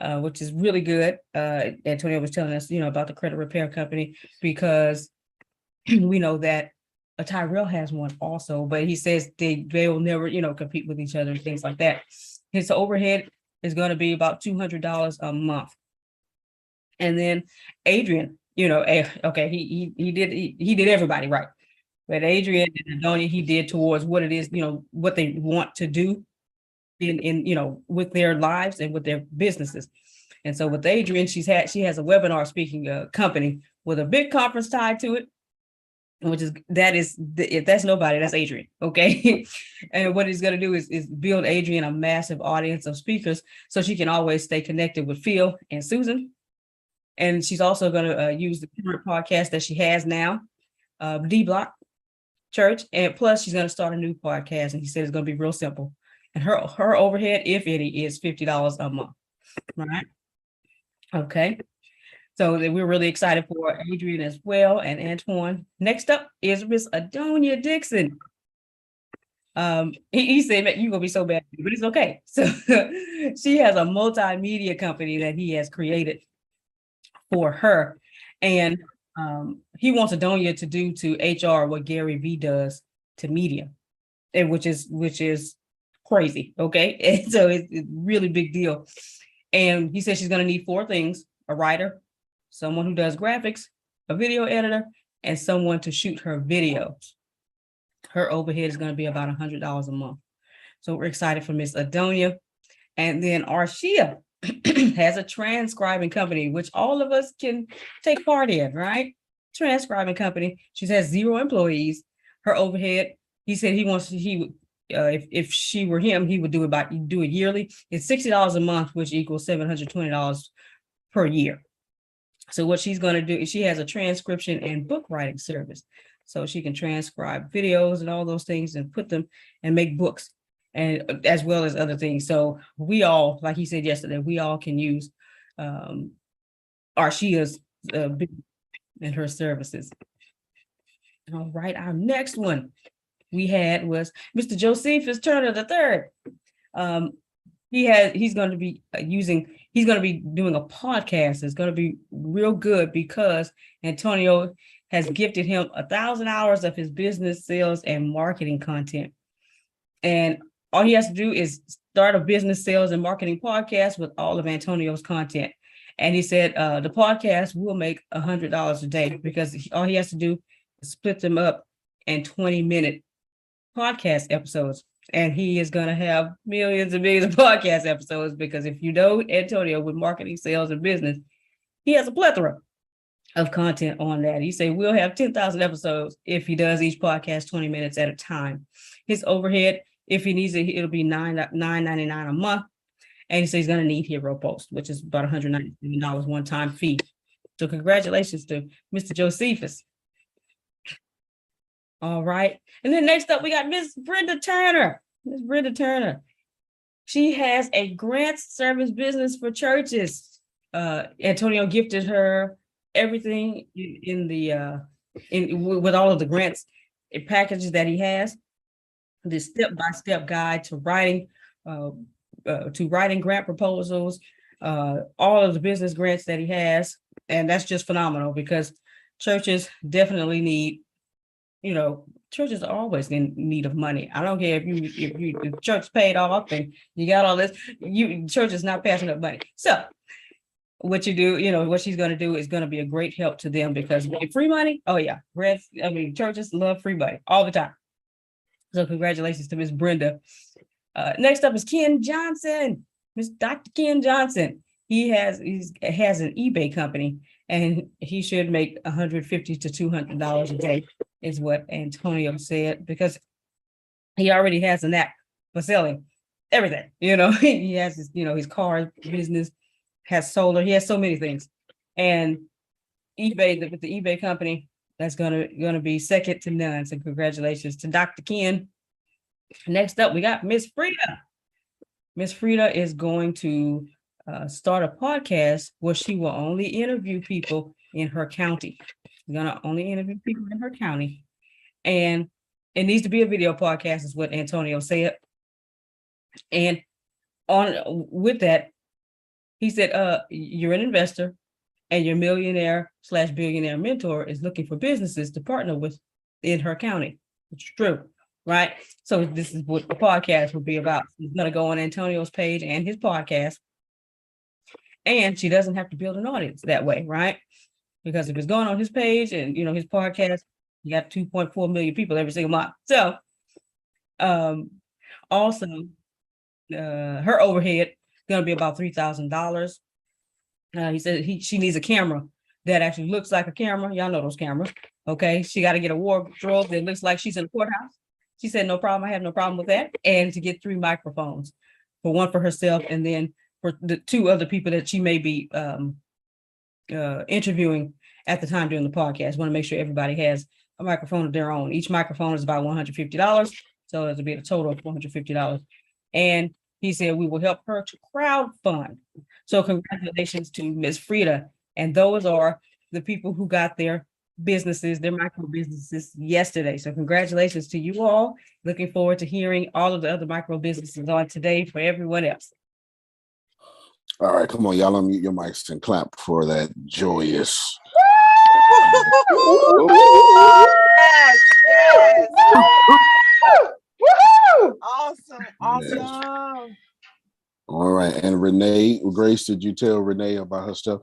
which is really good. Antonio was telling us, about the credit repair company, because we know that Tyrell has one also, but he says they'll never, compete with each other and things like that. His overhead is going to be about $200 a month. And then Adrian, okay, he did everybody right. But Adrian and Adonia, he did towards what it is, what they want to do in with their lives and with their businesses. And so with Adrian, she has a webinar speaking company with a big conference tied to it, if that's nobody, that's Adrian. Okay. And what he's going to do is build Adrian a massive audience of speakers so she can always stay connected with Phil and Susan. And she's also going to use the current podcast that she has now, D Block Church. And plus she's going to start a new podcast. And he said it's going to be real simple. And her overhead, if any, is $50 a month. Right. Okay. So we're really excited for Adrian as well, and Antoine. Next up is Miss Adonia Dixon. He said, "Man, you're gonna be so bad, but it's okay." So she has a multimedia company that he has created for her, and he wants Adonia to do to HR what Gary Vee does to media, and which is crazy. Okay, and so it's a really big deal. And he says she's going to need 4 things: a writer, someone who does graphics, a video editor, and someone to shoot her videos. Her overhead is going to be about $100 a month. So we're excited for Miss Adonia. And then Arshia has a transcribing company, which all of us can take part in, right? Transcribing company. She has 0 employees. Her overhead, he said if she were him, he would do it yearly. It's $60 a month, which equals $720 per year. So what she's going to do is she has a transcription and book writing service. So she can transcribe videos and all those things and put them and make books, and as well as other things. So we all, like he said yesterday, we all can use Arshia's and her services. All right, our next one we had was Mr. Josephus Turner III. He's going to be doing a podcast. It's going to be real good because Antonio has gifted him 1,000 hours of his business, sales, and marketing content. And all he has to do is start a business, sales, and marketing podcast with all of Antonio's content. And he said the podcast will make $100 a day because all he has to do is split them up in 20-minute podcast episodes. And he is going to have millions and millions of podcast episodes because if you know Antonio with marketing, sales, and business, he has a plethora of content on that. He said we'll have 10,000 episodes if he does each podcast 20 minutes at a time. His overhead, if he needs it, it'll be $9.99 a month. And he said he's going to need Hero Post, which is about $197 one-time fee. So congratulations to Mr. Josephus. All right. And then next up, we got Miss Brenda Turner. Miss Brenda Turner. She has a grants service business for churches. Antonio gifted her everything with all of the grants and packages that he has. This step-by-step guide to writing grant proposals, all of the business grants that he has. And that's just phenomenal because churches definitely need, churches are always in need of money. I don't care if the church paid off and you got all this, church is not passing up money. So what you do, what she's going to do is going to be a great help to them because free money. Oh yeah. Churches love free money all the time. So congratulations to Miss Brenda. Next up is Ken Johnson, Dr. Ken Johnson. He has an eBay company and he should make $150 to $200 a day is what Antonio said, because he already has a knack for selling everything. He has his car business, has solar, he has so many things. And eBay, with the eBay company, that's gonna be second to none. So congratulations to Dr. Ken. Next up, we got Miss Frida. Miss Frida is going to start a podcast where she will only interview people in her county. She's gonna only interview people in her county, and it needs to be a video podcast, is what Antonio said. And with that, He said, you're an investor and your millionaire/billionaire mentor is looking for businesses to partner with in her county. It's true, right? So this is what the podcast will be about. She's going to go on Antonio's page and his podcast. And she doesn't have to build an audience that way, right? Because if it's going on his page and, his podcast, you got 2.4 million people every single month. So also, her overhead is going to be about $3,000. He said she needs a camera that actually looks like a camera. Y'all know those cameras. Okay. She got to get a wardrobe that looks like she's in a courthouse. She said, no problem. I have no problem with that. And to get 3 microphones, one for herself and then for the 2 other people that she may be interviewing at the time during the podcast. Want to make sure everybody has a microphone of their own. Each microphone is about $150. So it'll be a total of $450. And he said, we will help her to crowdfund. So congratulations to Miss Frida. And those are the people who got their businesses, their micro businesses yesterday. So congratulations to you all. Looking forward to hearing all of the other micro businesses on today for everyone else. All right, come on, y'all unmute your mics and clap for that joyous. Yes. Woohoo! Awesome. Yes. All right, and Renee, Grace, did you tell Renee about her stuff?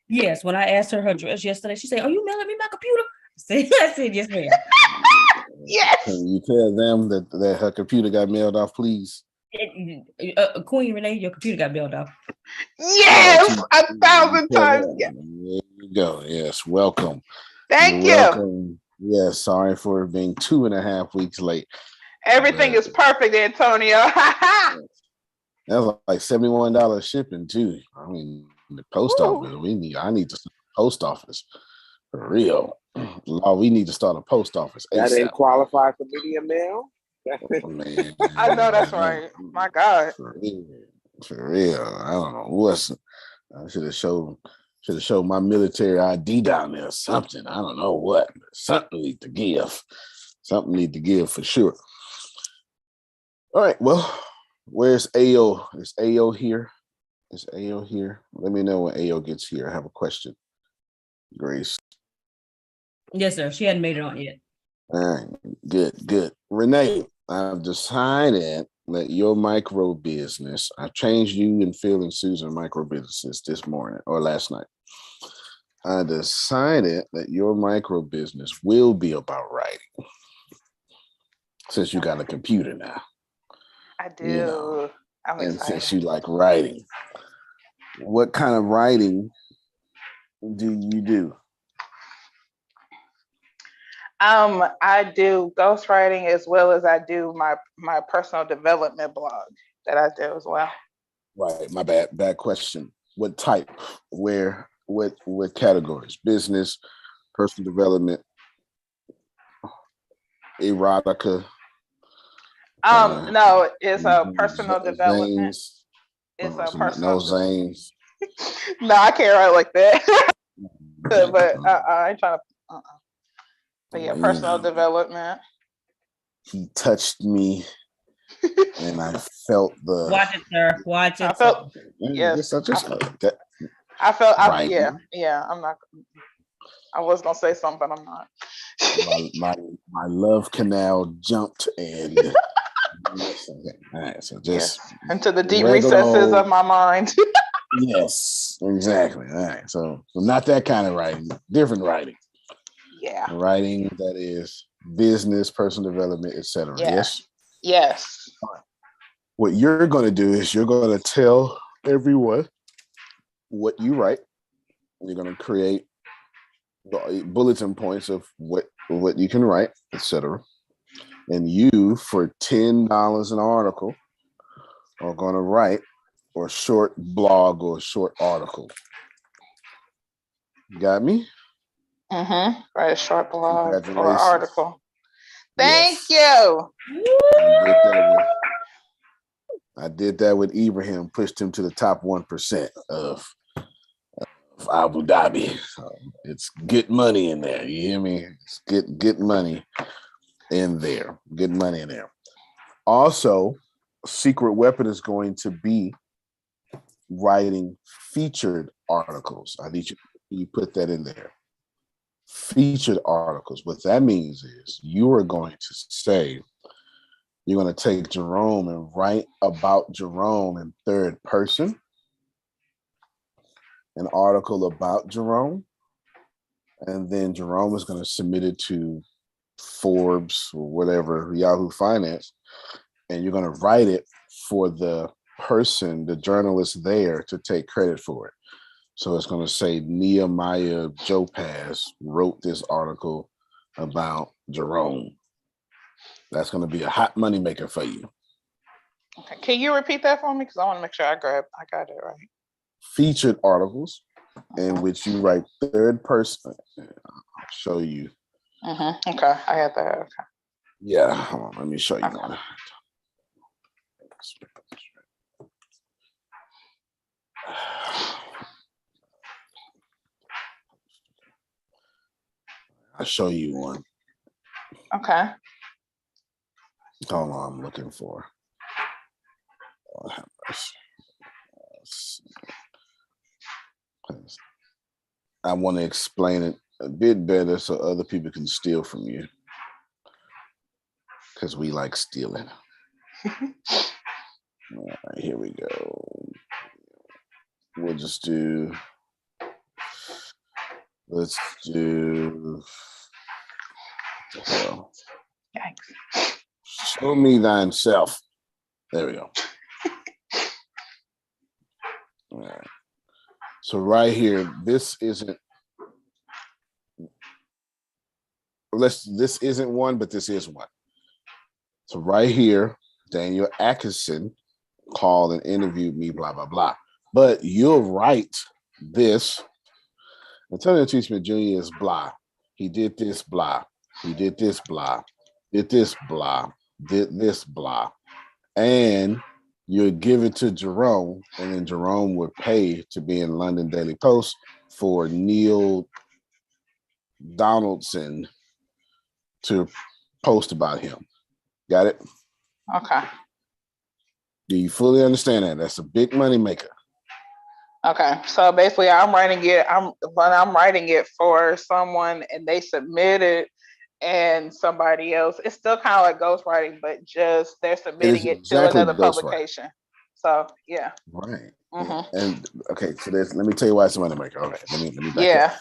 Yes, when I asked her address yesterday, she said, "Are you mailing me my computer?" I said, "Yes, ma'am." Yes. Can you tell them that her computer got mailed off, please? Queen Renee, your computer got mailed off. Yes, 1,000 times. Yes. There you go. Yes, welcome. Thank you. Welcome. Yes, sorry for being 2.5 weeks late. Everything is perfect, Antonio. That's like $71 shipping too. I mean, the post office. I need to start a post office for real. Law, we need to start a post office. That didn't qualify for medium mail. Oh, man, I know that's right. My God. For real. I don't know I should have showed my military ID down there or something. I don't know what. Something need to give. Something need to give for sure. All right. Well, where's AO? Is AO here? Is AO here? Let me know when AO gets here. I have a question. Grace. Yes, sir. She hadn't made it on yet. All right. Good. Renee, I've decided that your micro business, I changed you and Phil and Susan micro businesses this morning or last night. I decided that your micro business will be about writing. Since you got a computer now. I do. I'm and excited. since you like writing, what kind of writing do you do? I do ghostwriting as well as I do my personal development blog that I do as well. Right, my bad question. What type? Where? What categories? Business, personal development, erotica. No, it's a personal development. It's a personal. No Zanes. No, I can't write like that. But I ain't trying to. But yeah, personal development. He touched me, and I felt the. Watch it, sir. Watch it. I felt. Yes. I felt. Yeah. I'm not. I was gonna say something, but I'm not. my love canal jumped and. All right, so just into the deep recesses of my mind. Yes, exactly. All right, so not that kind of writing, different writing. Yeah, writing that is business, personal development, etc. Yes. Right. What you're going to do is you're going to tell everyone what you write. You're going to create bulletin points of what you can write, etc. And you, for $10 an article, are going to write or a short blog or a short article. You got me? Mm-hmm. Write a short blog or article. Thank you. I did that with Ibrahim, pushed him to the top 1% of Abu Dhabi. So it's good money in there. You hear me? It's good money in there. Good money in there. Also, secret weapon is going to be writing featured articles. I need you put that in there. Featured articles. What that means is you are going to say, you're going to take Jerome and write about Jerome in third person, an article about Jerome, and then Jerome is going to submit it to Forbes or whatever, Yahoo Finance, and you're going to write it for the person, the journalist there, to take credit for it. So it's going to say Nehemiah Jopaz wrote this article about Jerome. That's going to be a hot money maker for you. Okay. Can you repeat that for me? Because I want to make sure I got it right. Featured articles in which you write third person. I'll show you. Okay, I had that. Okay. Yeah, hold on, let me show you Okay. one. I'll show you one. Okay. Hold on, I'm looking for. I want to explain it a bit better so other people can steal from you, because we like stealing. All right, here we go. We'll just do. Let's do. Well, Yikes. show me thyself. There we go. All right. So right here, this isn't one, but this is one. So right here, Daniel Atkinson called and interviewed me, blah, blah, blah. But you'll write this. Antonio T. Smith Jr. is blah. He did this, blah. He did this, blah. Did this, blah. Did this, blah. And you give it to Jerome, and then Jerome would pay to be in London Daily Post for Neil Donaldson to post about him. Got it? Okay. Do you fully understand that? That's a big money maker. Okay. So basically, I'm writing it for someone, and they submit it, and somebody else. It's still kind of like ghostwriting, but just they're submitting it to exactly another publication. So yeah. Right. Mm-hmm. And okay, so let me tell you why it's a money maker. Okay, let me back Yeah. up.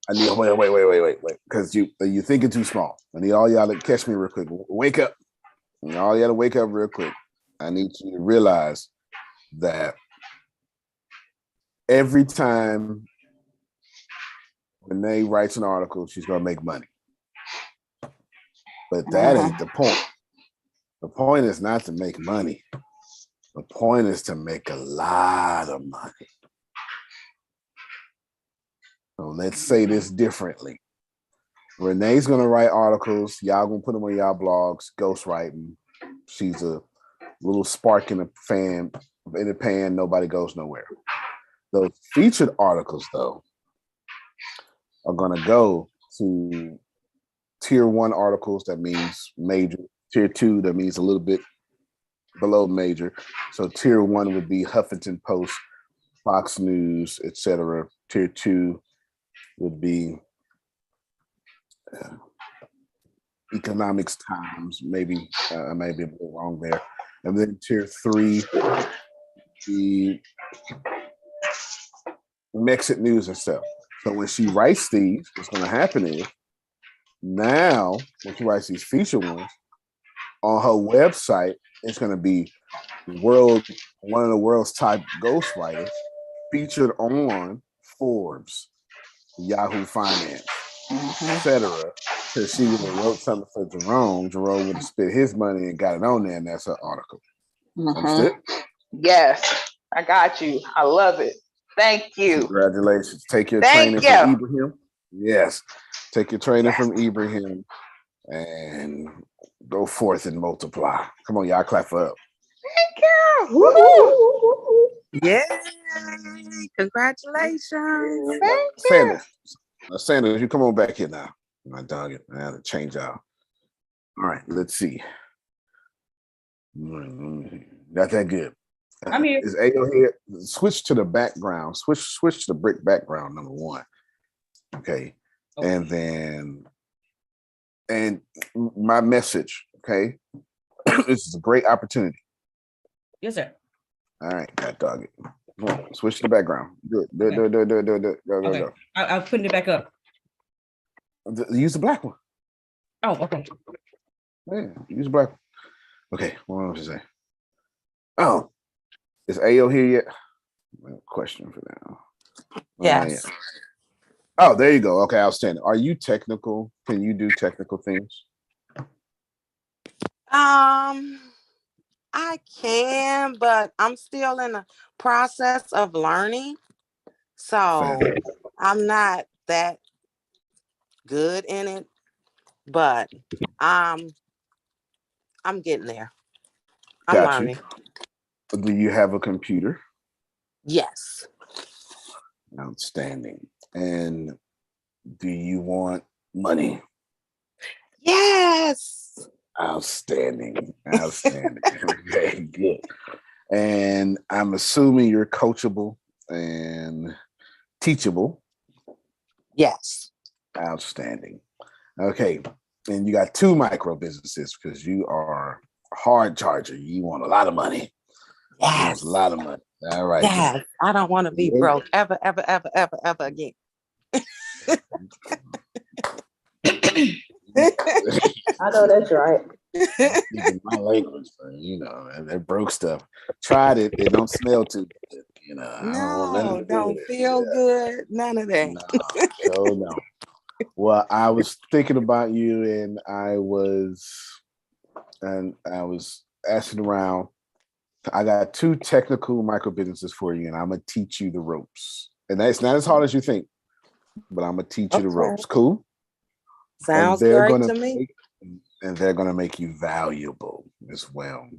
I need wait, because you're thinking too small. I need all y'all to catch me real quick. Wake up. All y'all to wake up real quick. I need you to realize that every time Renee writes an article, she's gonna make money. But that ain't the point. The point is not to make money. The point is to make a lot of money. So let's say this differently. Renee's gonna write articles. Y'all gonna put them on y'all blogs, ghostwriting. She's a little spark in the pan. Nobody goes nowhere. Those featured articles, though, are gonna go to tier 1 articles. That means major. Tier 2, that means a little bit below major. So tier 1 would be Huffington Post, Fox News, etc. Tier 2 would be Economics Times. Maybe I may be a little wrong there. And then tier 3, the Mexit News and stuff. So when she writes these, what's going to happen is now when she writes these feature ones on her website, it's going to be one of the world's top ghostwriters featured on Forbes, Yahoo Finance, etc. Because she would have wrote something for Jerome. Jerome would have spent his money and got it on there, and that's her article. Understood? Yes, I got you. I love it. Thank you. Congratulations. Take your training from Ibrahim. Yes. Take your training from Ibrahim and go forth and multiply. Come on, y'all, clap for up. Thank you. Woo-hoo. Yeah. Congratulations. Thank you. Sanders, you come on back here now. My dog, I have to change out. All right, let's see. Not that good. I'm here. Is AO here? Switch to the background. Switch to the brick background, number one. Okay. Okay. And my message, okay? This is a great opportunity. Yes, sir. All right, God dog it. Come on, switch to the background. Do it. Do it. Okay. Do it. Go. Okay. I'm putting it back up. Use the black one. Oh, okay. Yeah, use the black one. Okay, what was I say? Oh, is AO here yet? Question for now. Yes. Oh, there you go. Okay, outstanding. Are you technical? Can you do technical things? I can, but I'm still in the process of learning. So I'm not that good in it, but I'm getting there. I'm Got learning. you. Do you have a computer? Yes. Outstanding. And do you want money? Yes. Outstanding. Okay, good. And I'm assuming you're coachable and teachable. Yes. Outstanding. Okay. And you got 2 micro businesses because you are a hard charger. You want a lot of money. Yes. You want a lot of money. All right. Yes. I don't want to be broke ever again. I know that's right. My language, and that broke stuff. Tried it. It don't smell too good. No, don't feel good. None of that. No. Well, I was thinking about you, and I was asking around. I got 2 technical micro businesses for you, and I'm gonna teach you the ropes. And that's not as hard as you think, but I'm gonna teach you the ropes. Cool. Sounds great to me. And they're gonna make you valuable as well.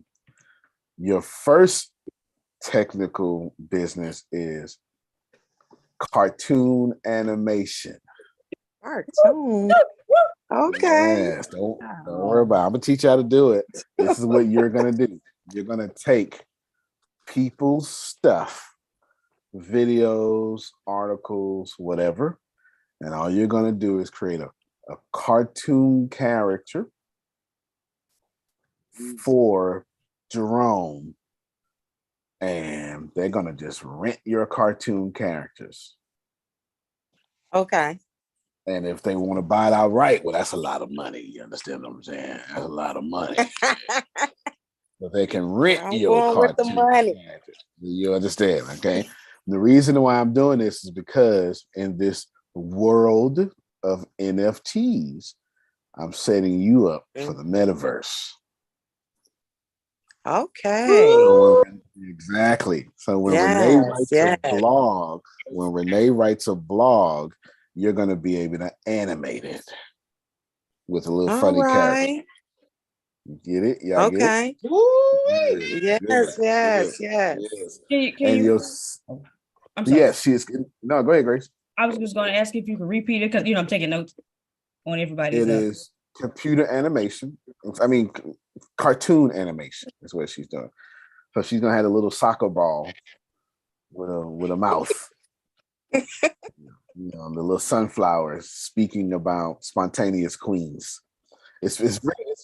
Your first technical business is cartoon animation. Cartoon. Okay. Yes, don't worry about it. I'm gonna teach you how to do it. This is what you're gonna do. You're gonna take people's stuff, videos, articles, whatever, and all you're gonna do is create a cartoon character for Jerome, and they're gonna just rent your cartoon characters. Okay. And if they want to buy it outright, well, that's a lot of money. You understand what I'm saying? That's a lot of money. But they can rent your cartoon with the money. Character. You understand? Okay. The reason why I'm doing this is because in this world of NFTs, I'm setting you up for the metaverse. Okay. Exactly. So when Renee writes a blog, you're going to be able to animate it with a little funny character. Get it? Y'all get it? Yes. I'm sorry. Yes, she is. No, go ahead, Grace. I was just going to ask if you could repeat it because I'm taking notes on everybody's. It is computer animation. I mean, cartoon animation is what she's doing. So she's gonna have a little soccer ball with a mouth. The little sunflowers speaking about spontaneous queens. It's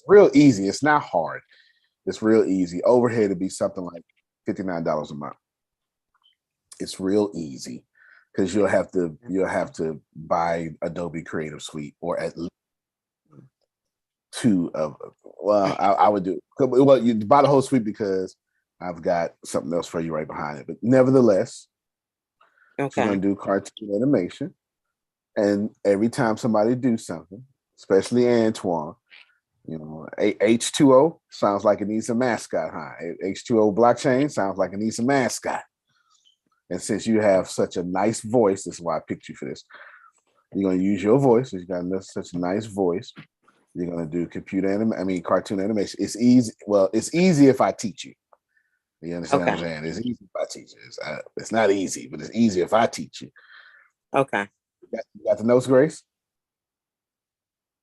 real easy. It's not hard. It's real easy. Overhead to be something like $59 a month. It's real easy because you'll have to buy Adobe Creative Suite or at least 2 of. Well, I would do. Well, you buy the whole suite because I've got something else for you right behind it. But nevertheless, she's gonna do cartoon animation, and every time somebody do something, especially Antoine, H2O sounds like it needs a mascot, huh? H2O blockchain sounds like it needs a mascot. And since you have such a nice voice, this is why I picked you for this. You're gonna use your voice. You got such a nice voice. You're gonna do cartoon animation. It's easy. Well, it's easy if I teach you. You understand what I'm saying? It's easy if I teach you. It's not easy, but it's easy if I teach you. Okay. You got the notes, Grace?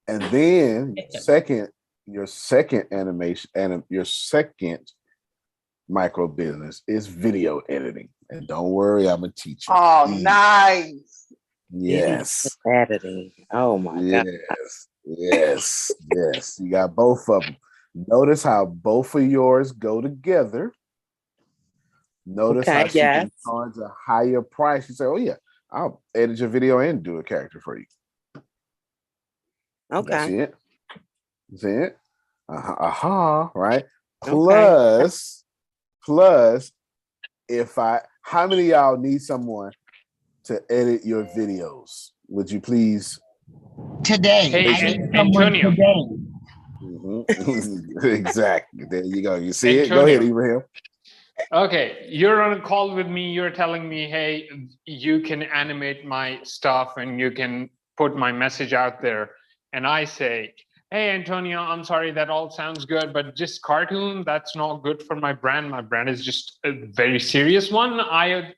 And then your second micro business is video editing. And don't worry, I'm a teacher. Oh, nice. Yes. Editing. Oh my God. Yes. You got both of them. Notice how both of yours go together. Notice how she can charge a higher price. You say, "Oh yeah, I'll edit your video and do a character for you." Okay. See it? See it? Right. Plus, how many of y'all need someone to edit your videos? Would you please? Today. Hey, I need someone Antonio. today. Exactly. There you go. You see Antonio. it? Go ahead, Ibrahim. Okay, you're on a call with me. You're telling me, hey, you can animate my stuff and you can put my message out there. And I say, hey, Antonio, I'm sorry, that all sounds good, but just cartoon, that's not good for my brand. My brand is just a very serious one. I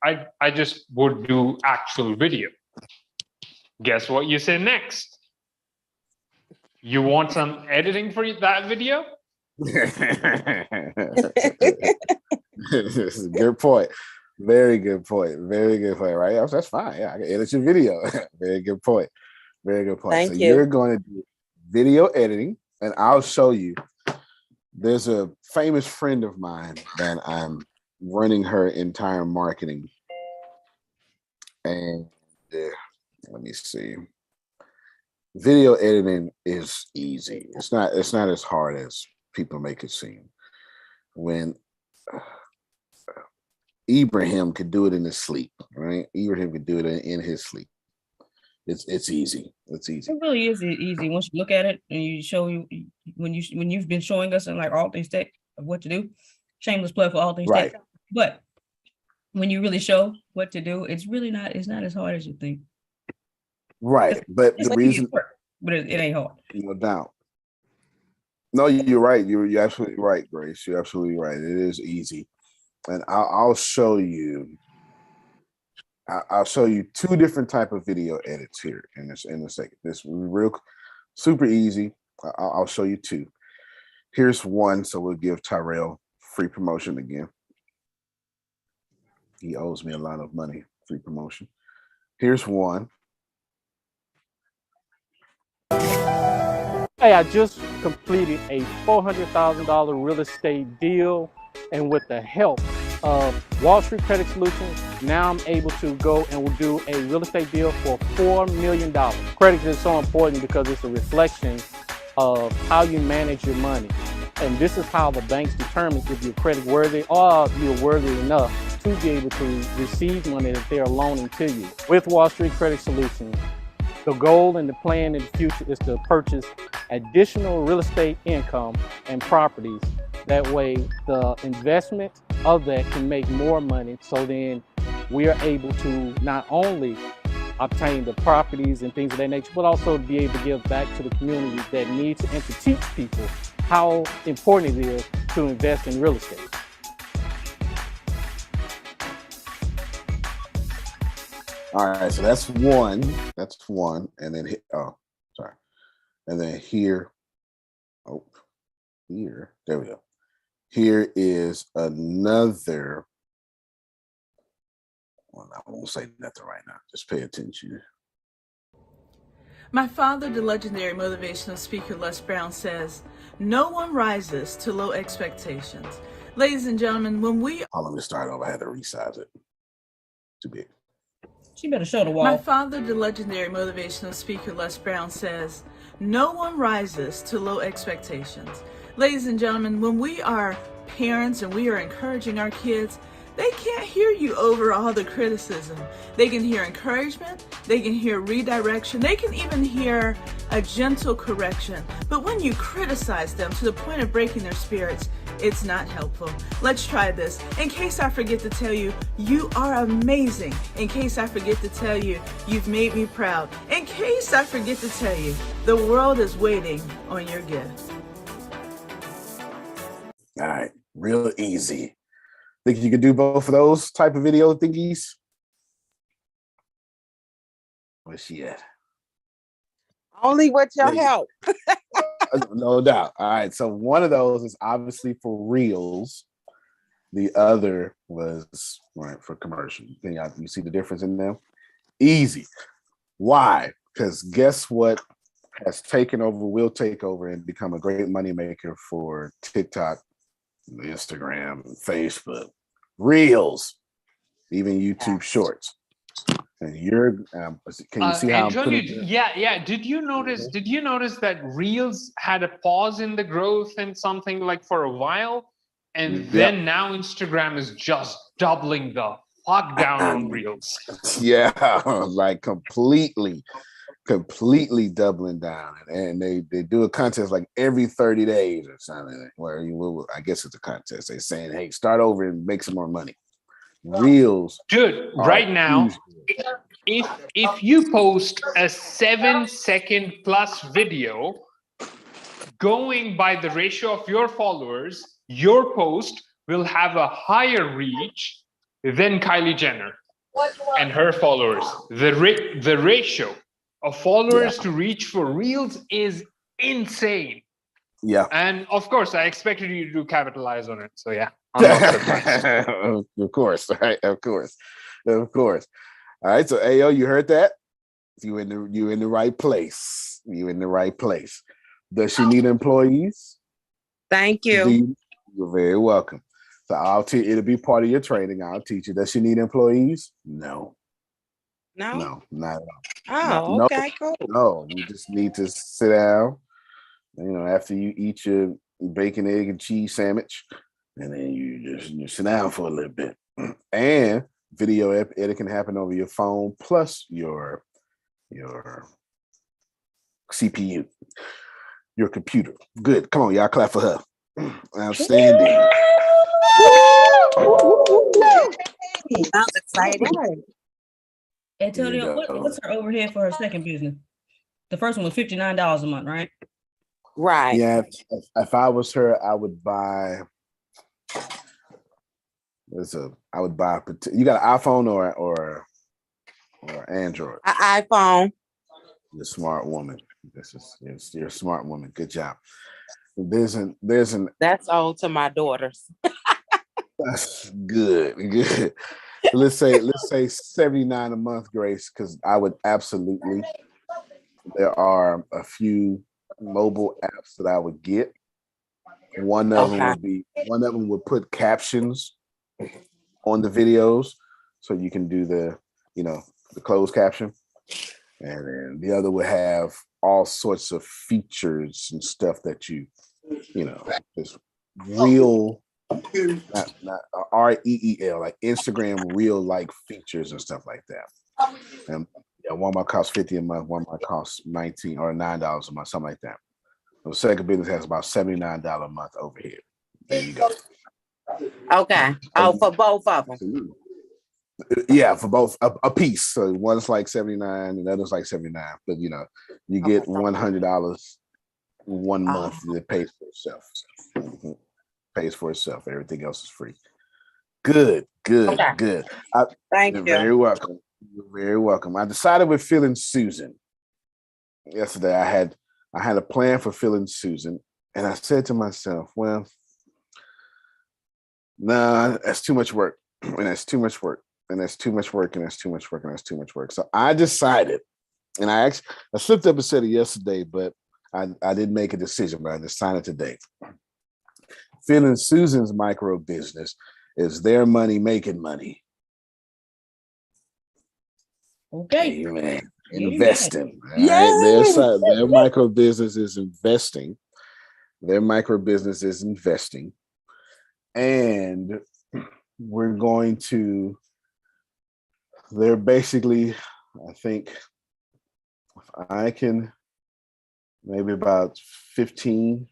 just would do actual video. Guess what you say next? You want some editing for that video? Good point. Very good point. Very good point. Right? That's fine. Yeah, I can edit your video. Very good point. Very good point. Thank so you. You're going to do video editing, and I'll show you. There's a famous friend of mine that I'm running her entire marketing, and let me see. Video editing is easy. It's not as hard as people make it seem. When Ibrahim could do it in his sleep, right? Ibrahim could do it in his sleep. It's easy. It's easy. It really is easy once you look at it and you show you when you've been showing us in like all things tech of what to do. Shameless plug for all things tech. But when you really show what to do, it's not as hard as you think. Right. But the reason, but it ain't hard. No doubt. No, you're right. You're absolutely right, Grace. You're absolutely right. It is easy. And I'll show you. I'll show you two different type of video edits here in a second. This real super easy. I'll show you two. Here's one. So we'll give Tyrell free promotion again. He owes me a lot of money. Free promotion. Here's one. Hey, I just completed a $400,000 real estate deal, and with the help of Wall Street Credit Solutions, now I'm able to go and we'll do a real estate deal for $4 million. Credit is so important because it's a reflection of how you manage your money. And this is how the banks determine if you're credit worthy or you're worthy enough to be able to receive money that they're loaning to you. With Wall Street Credit Solutions, the goal and the plan in the future is to purchase additional real estate income and properties. That way, the investment of that can make more money. So then we are able to not only obtain the properties and things of that nature, but also be able to give back to the community that needs and to teach people how important it is to invest in real estate. All right, so that's one. That's one, and then and then here. Oh, here. There we go. Here is another. Well, I won't say nothing right now. Just pay attention. My father, the legendary motivational speaker Les Brown, says, "No one rises to low expectations." Ladies and gentlemen, when we... Oh, let me start over. I had to resize it. Too big. She better show the wall. My father, the legendary motivational speaker Les Brown, says, "No one rises to low expectations." Ladies and gentlemen, when we are parents and we are encouraging our kids, they can't hear you over all the criticism. They can hear encouragement, they can hear redirection, they can even hear a gentle correction. But when you criticize them to the point of breaking their spirits, it's not helpful. Let's try this. In case I forget to tell you, you are amazing. In case I forget to tell you, you've made me proud. In case I forget to tell you, the world is waiting on your gift. All right, real easy. Think you could do both of those type of video thingies? Where's she at? Only with your help. No doubt. All right, so one of those is obviously for reels, The other was right for commercial. You see the difference in them? Easy. Why? Because guess what has taken over, will take over, and become a great moneymaker for TikTok, Instagram, Facebook, Reels, even YouTube Shorts. And you're, can you see how Antonio, I'm putting? yeah. Did you notice? Did you notice that Reels had a pause in the growth and something like for a while, and then now Instagram is just doubling the fuck down on Reels. Yeah, like completely doubling down, and they do a contest like every 30 days or something. Where you will, I guess it's a contest. They're saying, "Hey, start over and make some more money." Reels, dude. Right now, if you post a 7-second plus video, going by the ratio of your followers, your post will have a higher reach than Kylie Jenner and her followers. The ratio of followers to reach for Reels is insane. Yeah. And of course, I expected you to capitalize on it. So yeah, I'm not surprised. Of course, right? Of course. All right. So Ayo, you heard that? You in the right place. You in the right place. Does she need employees? Thank you. You're very welcome. So it'll be part of your training. I'll teach you. Does she need employees? No, not at all. Oh, okay, cool. No, you just need to sit down. After you eat your bacon, egg, and cheese sandwich, and then you sit down for a little bit. And video edit can happen over your phone plus your CPU, your computer. Good. Come on, y'all, clap for her. Outstanding. Sounds exciting. Antonio, what's her overhead for her second business? The first one was $59 a month, right? Right. Yeah. If I was her, I would buy. I would buy. You got an iPhone or Android? An iPhone. You're a smart woman. You're a smart woman. Good job. There's an. That's all to my daughters. That's good. Let's say 79 a month, Grace, because I would absolutely. There are a few mobile apps that I would get. One of them would put captions on the videos, so you can do the closed caption, and then the other would have all sorts of features and stuff that just real, not REEL, like Instagram real like features and stuff like that. And one might cost $50 a month, one might cost $19 or $9 a month, something like that. The second business has about $79 a month overhead. There you go. Okay. Oh, for both of them. Yeah, for both a piece. So one's like 79 and the other's like 79. But you get $100 1 month that pays for itself. Pays for itself. Everything else is free. Good. Thank you. Very welcome. You're very welcome. I decided with Phil and Susan. Yesterday I had a plan for Phil and Susan, and I said to myself, well, nah, that's too much work. And that's too much work. And that's too much work. And that's too much work. And that's too much work. So I decided, and I slipped up and said it yesterday, but I didn't make a decision, but I decided today. Phil and Susan's micro business is their money making money. Okay. Amen. Investing. Yes. Right? Their micro business is investing. Their micro business is investing. And they're basically, I think, if I can, maybe about 15,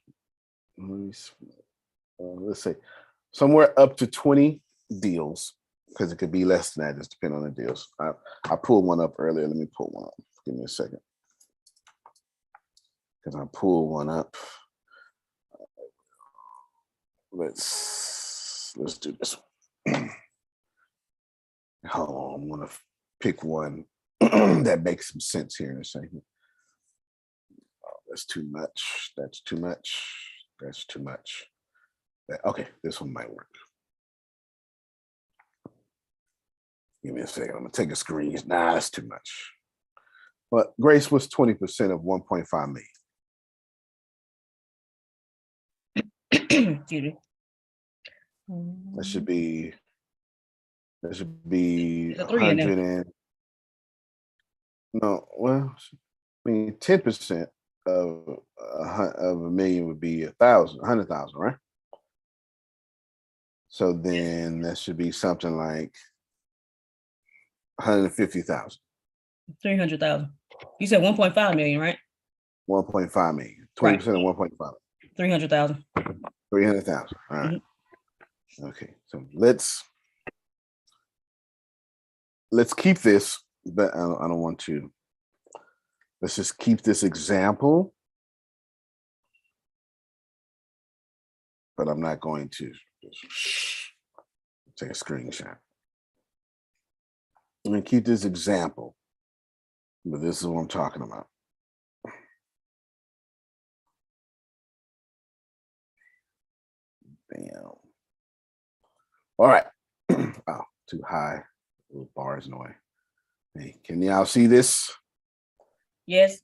let's say, somewhere up to 20 deals, because it could be less than that, just depending on the deals. I pulled one up earlier. Let me pull one up. Give me a second. Because I pulled one up. Let's do this. Hold on, I'm gonna pick one that makes some sense here in a second. Oh, that's too much. That's too much. That's too much. Okay, this one might work. Give me a second. I'm gonna take a screen. Nah, that's too much. But Grace was 20% of 1.5 million. Excuse me. That should be. That should be There's a 3 in there. 100 and no. Well, I mean, 10% of a million would be 100,000, right? So then that should be something like 150,000. 300,000. You said 1.5 million, right? 1.5 million. 20% Right. of 1.5. 300,000. 300,000. All right. Okay. So let's keep this, but I don't want to. Let's just keep this example, but I'm not going to take a screenshot. I'm going to keep this example, but this is what I'm talking about. Damn. All right. Oh, too high. Little bars in the way. Hey, can y'all see this? Yes.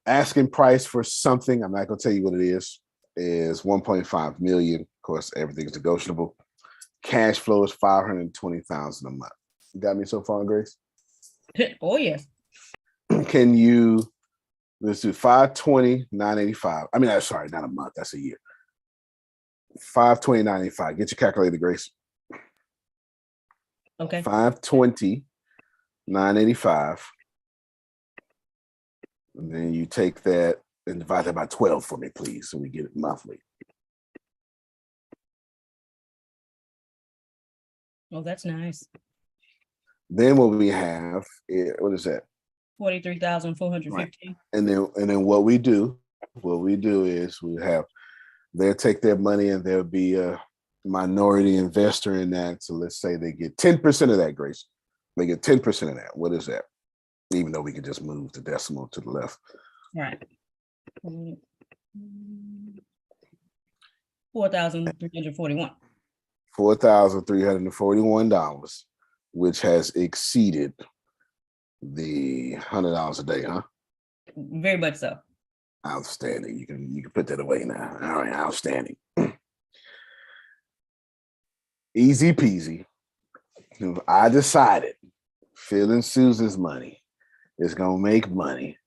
Asking price for something, I'm not going to tell you what it is 1.5 million. Of course, everything's negotiable. Cash flow is 520,000 a month. You got me so far, Grace? Oh, yes. Can you, let's do 520, 985. I mean, sorry, not a month, that's a year. 520, 985. Get your calculator, Grace. Okay. 520, 985. And then you take that and divide that by 12 for me, please, so we get it monthly. Oh, that's nice. Then what we have, what is that? 43,415. Right. And then what we do is they'll take their money and there'll be a minority investor in that. So let's say they get 10% of that, Grace. They get 10% of that. What is that? Even though we can just move the decimal to the left. Right. 4,341. $4,341, which has exceeded the $100 a day, huh? Very much so. Outstanding. You can put that away now. All right, outstanding. Easy peasy. I decided Phil and Susan's money is gonna make money.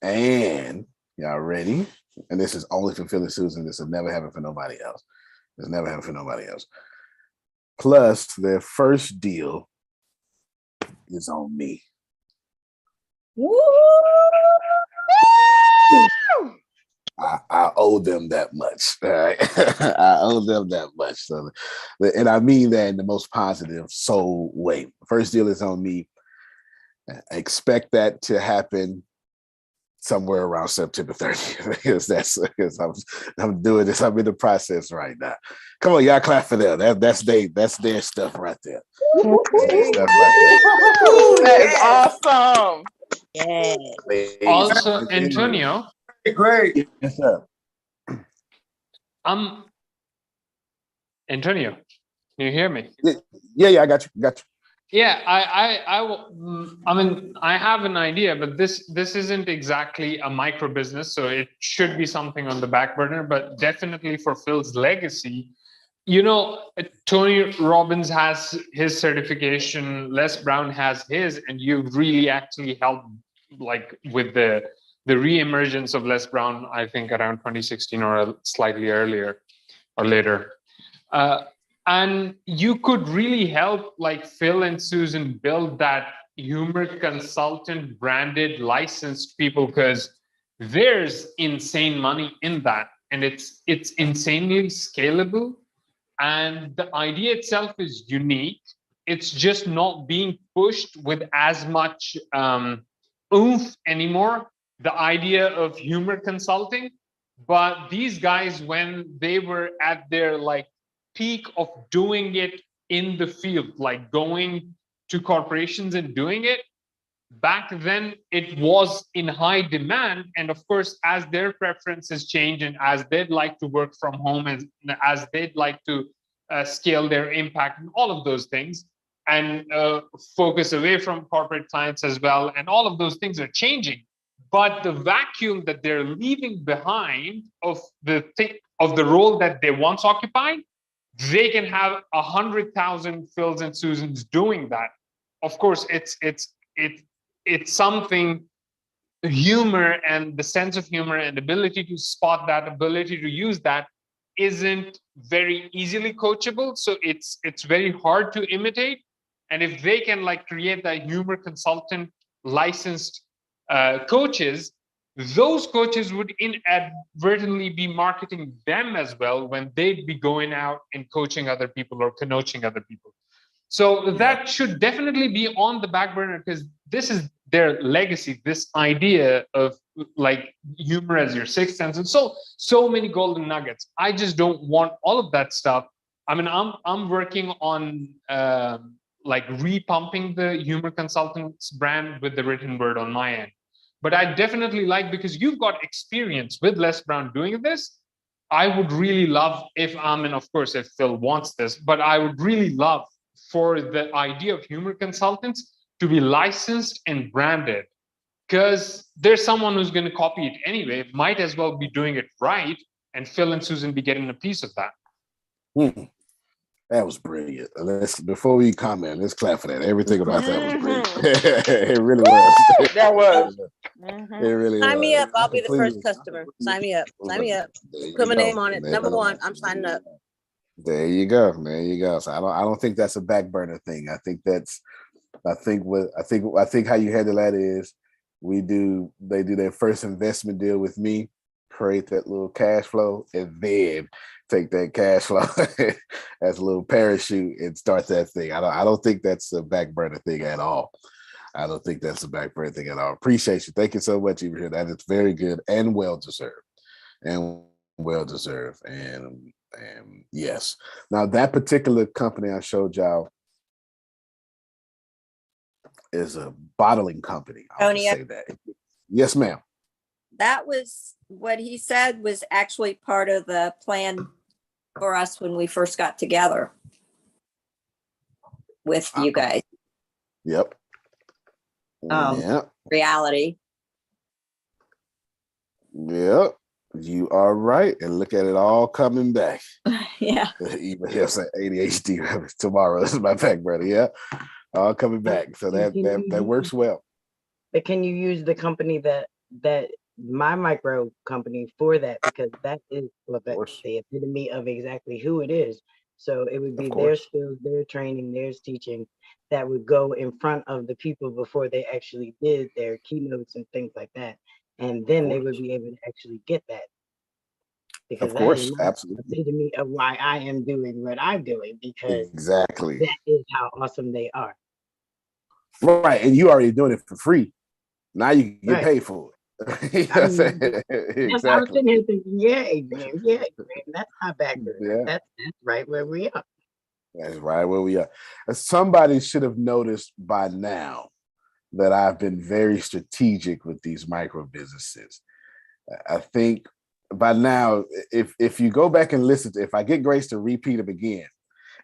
And y'all ready? And this is only for Phil and Susan. This will never happen for nobody else. It's never happened for nobody else. Plus, their first deal is on me. Woo! I owe them that much. All right? I owe them that much. So, and I mean that in the most positive soul way. First deal is on me. I expect that to happen somewhere around September 30th. because I'm doing this. I'm in the process right now. Come on, y'all clap for them. That's their stuff right there. That is awesome. Yeah. Also, Antonio. Great. Yes, sir. Antonio, can you hear me? Yeah, I got you. Yeah, I mean, I have an idea, but this isn't exactly a micro business, so it should be something on the back burner. But definitely for Phil's legacy, Tony Robbins has his certification, Les Brown has his, and you really actually helped, like with the re-emergence of Les Brown, I think around 2016 or slightly earlier or later. And you could really help like Phil and Susan build that humor consultant branded licensed people, because there's insane money in that, and it's insanely scalable. And the idea itself is unique. It's just not being pushed with as much oomph anymore, the idea of humor consulting. But these guys, when they were at their like peak of doing it in the field, like going to corporations and doing it, back then it was in high demand. And of course, as their preferences change and as they'd like to work from home and as they'd like to scale their impact and all of those things, and focus away from corporate clients as well. And all of those things are changing. But the vacuum that they're leaving behind of the role that they once occupied, they can have 100,000 Phils and Susans doing that. Of course, it's something. Humor and the sense of humor and ability to spot that, ability to use that, isn't very easily coachable. So it's very hard to imitate. And if they can like create that humor consultant licensed coaches, those coaches would inadvertently be marketing them as well when they'd be going out and coaching other people or coaching other people. So that should definitely be on the back burner, because this is their legacy, this idea of like humor as your sixth sense, and so many golden nuggets. I just don't want all of that stuff. I mean, I'm working on like repumping the humor consultants brand with the written word on my end. But I definitely like, because you've got experience with Les Brown doing this. I would really love if of course, if Phil wants this, but I would really love for the idea of humor consultants to be licensed and branded, because there's someone who's going to copy it anyway. Might as well be doing it right, and Phil and Susan be getting a piece of that. That was brilliant. Before we comment, let's clap for that. Everything about that was great. It really was. That was. It really Sign was. me up. I'll be the first customer. Sign me up. Sign me up. Put my name on it. Number one, I'm signing up. There you go. There you go. So I don't think that's a back burner thing. I think how you handle that is they do their first investment deal with me, create that little cash flow, and then take that cash flow as a little parachute and start that thing. I don't think that's a back burner thing at all. I don't think that's a back burner thing at all. Appreciate you. Thank you so much, Ibrahim. That is very good and well deserved. And yes. Now that particular company I showed y'all is a bottling company. I'll just say that. Yes, ma'am. That was what he said was actually part of the plan for us when we first got together with you guys. Yep. Reality. Yep. You are right. And look at it all coming back. Yeah. Even if say ADHD tomorrow. This is my back, brother. Yeah. All coming back. So that works well. But can you use the company that my micro company for that? Because that is the epitome of exactly who it is. So it would be their skills, their training, their teaching that would go in front of the people before they actually did their keynotes and things like that. And then they would be able to actually get that. Because that is absolutely the epitome of why I am doing what I'm doing, because exactly that is how awesome they are. Right. And you already doing it for free. Now you can get paid for it. Exactly. I was sitting here thinking, yeah, that's not bad. Yeah. That's right where we are. That's right where we are. Somebody should have noticed by now that I've been very strategic with these micro businesses. I think by now, if you go back and listen to, if I get Grace to repeat them again,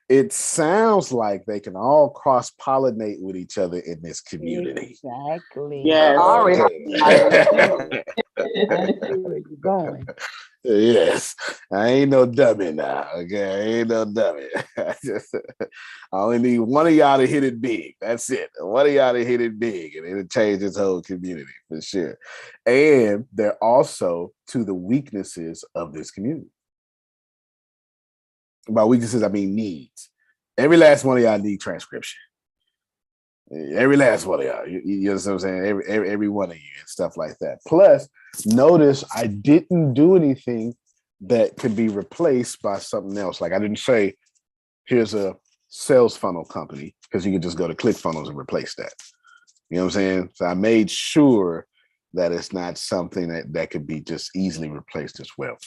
it sounds like they can all cross-pollinate with each other in this community. Exactly. Yes. I see where you're going. Yes. I ain't no dummy now. Okay. I ain't no dummy. I only need one of y'all to hit it big. That's it. One of y'all to hit it big, and it'll change this whole community for sure. And they're also to the weaknesses of this community. By weaknesses, I mean needs. Every last one of y'all need transcription. Every last one of y'all. You know what I'm saying? Every one of you and stuff like that. Plus, notice I didn't do anything that could be replaced by something else. Like I didn't say, here's a sales funnel company, because you could just go to ClickFunnels and replace that. You know what I'm saying? So I made sure that it's not something that could be just easily replaced as well.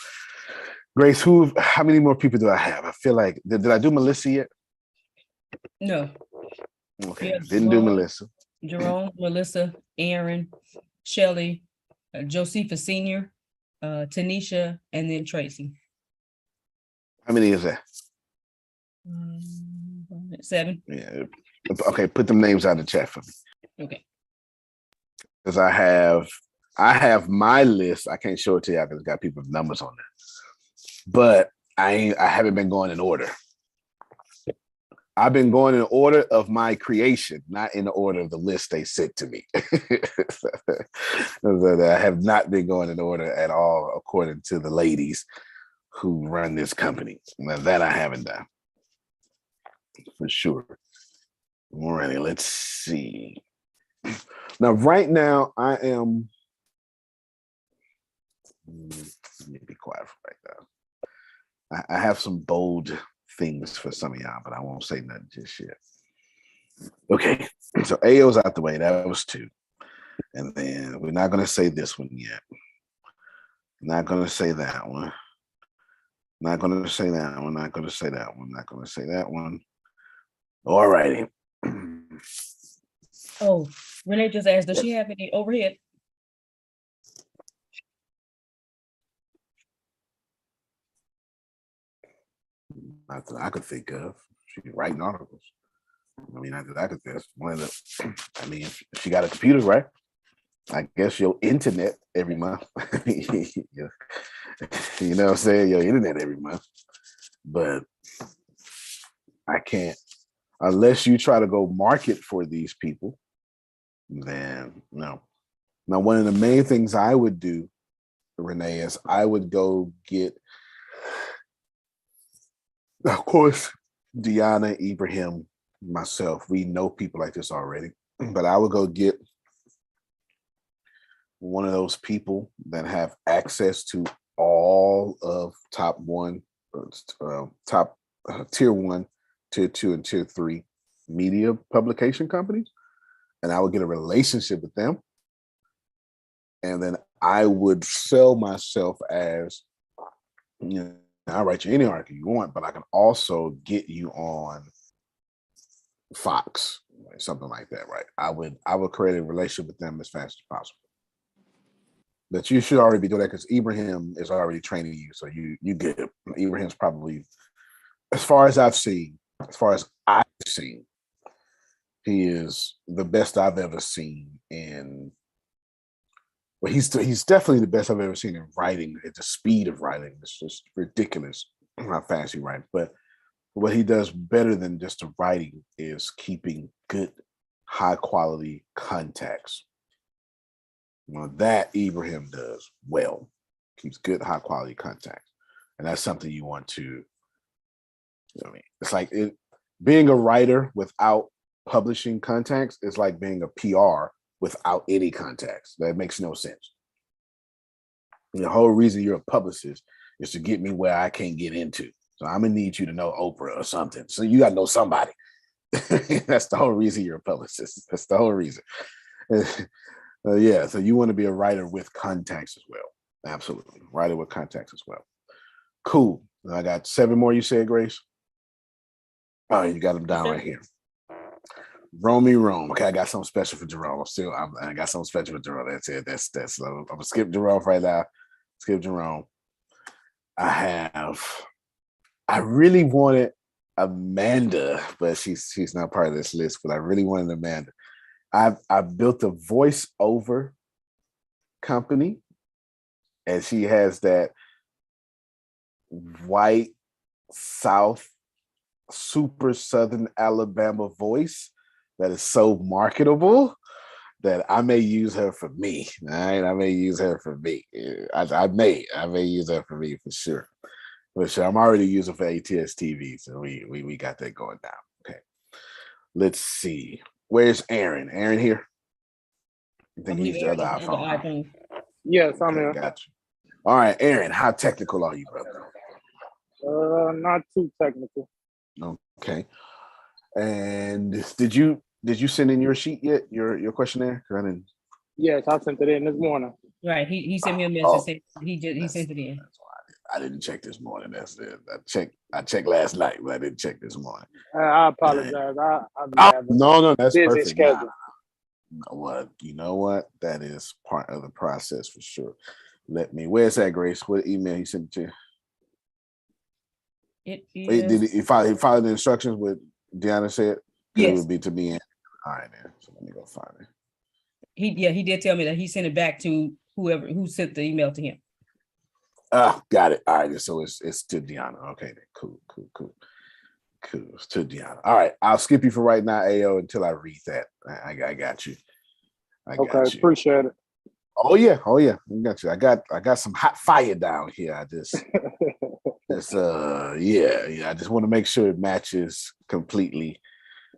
Grace, how many more people do I have? I feel like, did I do Melissa yet? No. Okay, didn't do Melissa. Jerome, Melissa, Aaron, Shelly, Josephus Senior, Tanisha, and then Tracy. How many is that? 7. Yeah, Okay, put them names out in the chat for me. Okay. Because I have my list. I can't show it to you because it's got people's numbers on there. But I haven't been going in order. I've been going in order of my creation, not in the order of the list they sent to me. I have not been going in order at all, according to the ladies who run this company. Now, that I haven't done for sure. All righty, let's see. Now, right now, I am. Let me be quiet for right now. I have some bold things for some of y'all, but I won't say nothing just yet. Okay, so AO's out the way. That was 2. And then we're not going to say this one yet. Not going to say that one. Not going to say that one. Not going to say that one. Not going to say that one. All righty. Oh, Renee just asked, does she have any overhead? Not that I could think of. She's writing articles. I mean, not that I could think of. One of the, I mean, she got a computer, right? I guess your internet every month. You know what I'm saying? Your internet every month. But I can't, unless you try to go market for these people, then no. Now, one of the main things I would do, Renee, is I would go get, of course, Deanna, Ibrahim, myself, we know people like this already, but I would go get one of those people that have access to all of top tier 1, tier 2, and tier 3 media publication companies. And I would get a relationship with them. And then I would sell myself as, you know, I'll write you any article you want, but I can also get you on Fox, something like that, right? I would create a relationship with them as fast as possible. But you should already be doing that because Ibrahim is already training you, so you get it. Ibrahim's probably, as far as I've seen, he is the best I've ever seen in. Well, he's definitely the best I've ever seen in writing. At the speed of writing, it's just ridiculous how fast he writes. But what he does better than just the writing is keeping good, high quality contacts. Well, that Ibrahim does well. Keeps good, high quality contacts, and that's something you want to. You know what I mean, it's like being a writer without publishing contacts is like being a PR without any contacts. That makes no sense. The whole reason you're a publicist is to get me where I can't get into. So I'm gonna need you to know Oprah or something. So you gotta know somebody. That's the whole reason you're a publicist. That's the whole reason. Yeah, so you want to be a writer with contacts as well. Absolutely. Writer with contacts as well. Cool. I got 7 more, you said, Grace? Oh, you got them down right here. Rome. Okay, I got something special for Jerome. I got something special for Jerome. That's it. That's I'm gonna skip Jerome right now. Skip Jerome. I really wanted Amanda, but she's not part of this list, but I really wanted Amanda. I've built a voiceover company, and she has that white South super Southern Alabama voice that is so marketable that I may use her for me. All right, I may use her for me. I may use her for me for sure. For sure, I'm already using for ATS TV, so we got that going down. Okay, let's see. Where's Aaron? Aaron here? I think he's the other iPhone. Yes, I'm here. Got you. All right, Aaron, how technical are you, brother? Not too technical. Okay. And did you send in your sheet yet? Your questionnaire? I didn't. Yes, I sent it in this morning. Right. He sent me a message. He sent it in. I didn't check this morning. That's it. I checked last night, but I didn't check this morning. I apologize. No, that's busy perfect. schedule. You know what? That is part of the process for sure. Where's that, Grace? What email he sent it to? It is. Did he follow the instructions what Deanna said? Yes. would be to me. All right, then. So let me go find it. He did tell me that he sent it back to who sent the email to him. Got it. All right, so it's to Deanna. Okay, then. Cool. It's to Deanna. All right, I'll skip you for right now, AO, until I read that. I got you. Okay, appreciate it. Oh yeah, I got you. I got some hot fire down here. I just I just want to make sure it matches completely.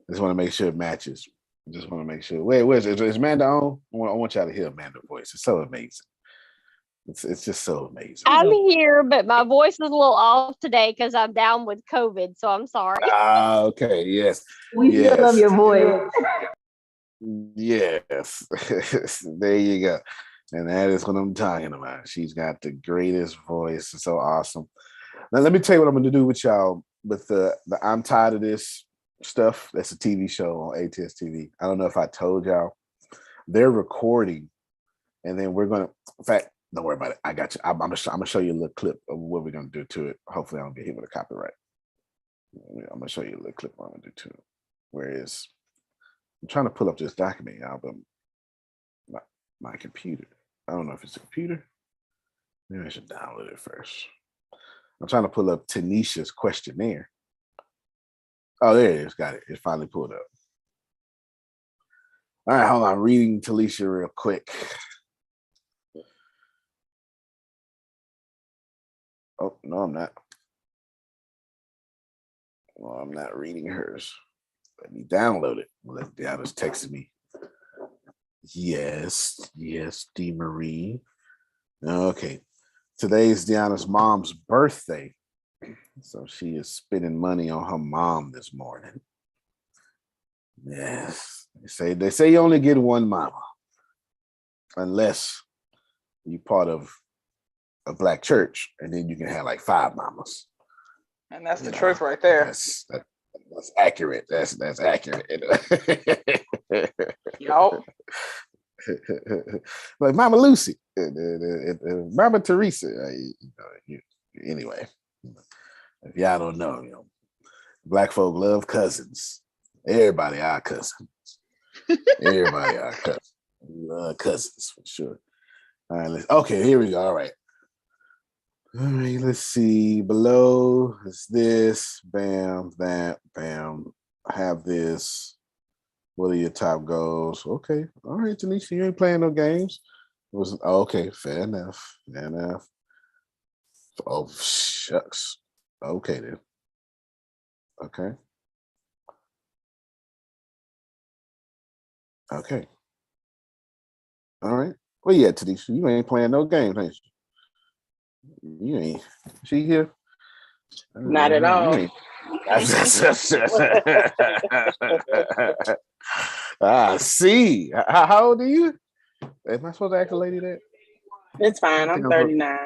Just want to make sure it matches. Just want to make sure. Wait, where's is Amanda on? I want y'all to hear Amanda's voice. It's so amazing. It's just so amazing. I'm here, but my voice is a little off today because I'm down with COVID, so I'm sorry. Okay, yes. We still love your voice. Yes. There you go. And that is what I'm talking about. She's got the greatest voice. It's so awesome. Now let me tell you what I'm going to do with y'all with the I'm Tired of This stuff. That's a TV show on ATS TV. I don't know if I told y'all. They're recording, and then we're going to, in fact, don't worry about it. I got you. I'm going to show you a little clip of what we're going to do to it. Hopefully I don't get hit with a copyright. I'm going to show you a little clip of what I'm going to do to it. Whereas I'm trying to pull up this document album. My computer. I don't know if it's a computer. Maybe I should download it first. I'm trying to pull up Tanisha's questionnaire. Oh, there it is. Got it. It finally pulled up. All right, hold on. I'm reading Talisha real quick. Oh, no, I'm not. Well, I'm not reading hers. Let me download it. Deanna's texting me. Yes, D. Marie. Okay. Today's Deanna's mom's birthday. So she is spending money on her mom this morning. Yes. They say you only get one mama. Unless you're part of a black church, and then you can have like 5 mamas. And that's the truth right there. That's accurate. That's accurate. Yup. Like Mama Lucy, Mama Teresa. Anyway, if y'all don't know, black folk love cousins. Everybody our cousins. Everybody our cousins. We love cousins for sure. All right, okay, here we go. All right, let's see. Below is this. Bam, that, bam. I have this. What are your top goals? Okay. All right, Tanisha, you ain't playing no games. Okay, fair enough. Oh, shucks. Okay, then. Okay. All right. Well, yeah, Tanisha, you ain't playing no games, ain't you? You ain't. She here? Not at all. See. How old are you? Am I supposed to ask a lady that? It's fine. I'm 39.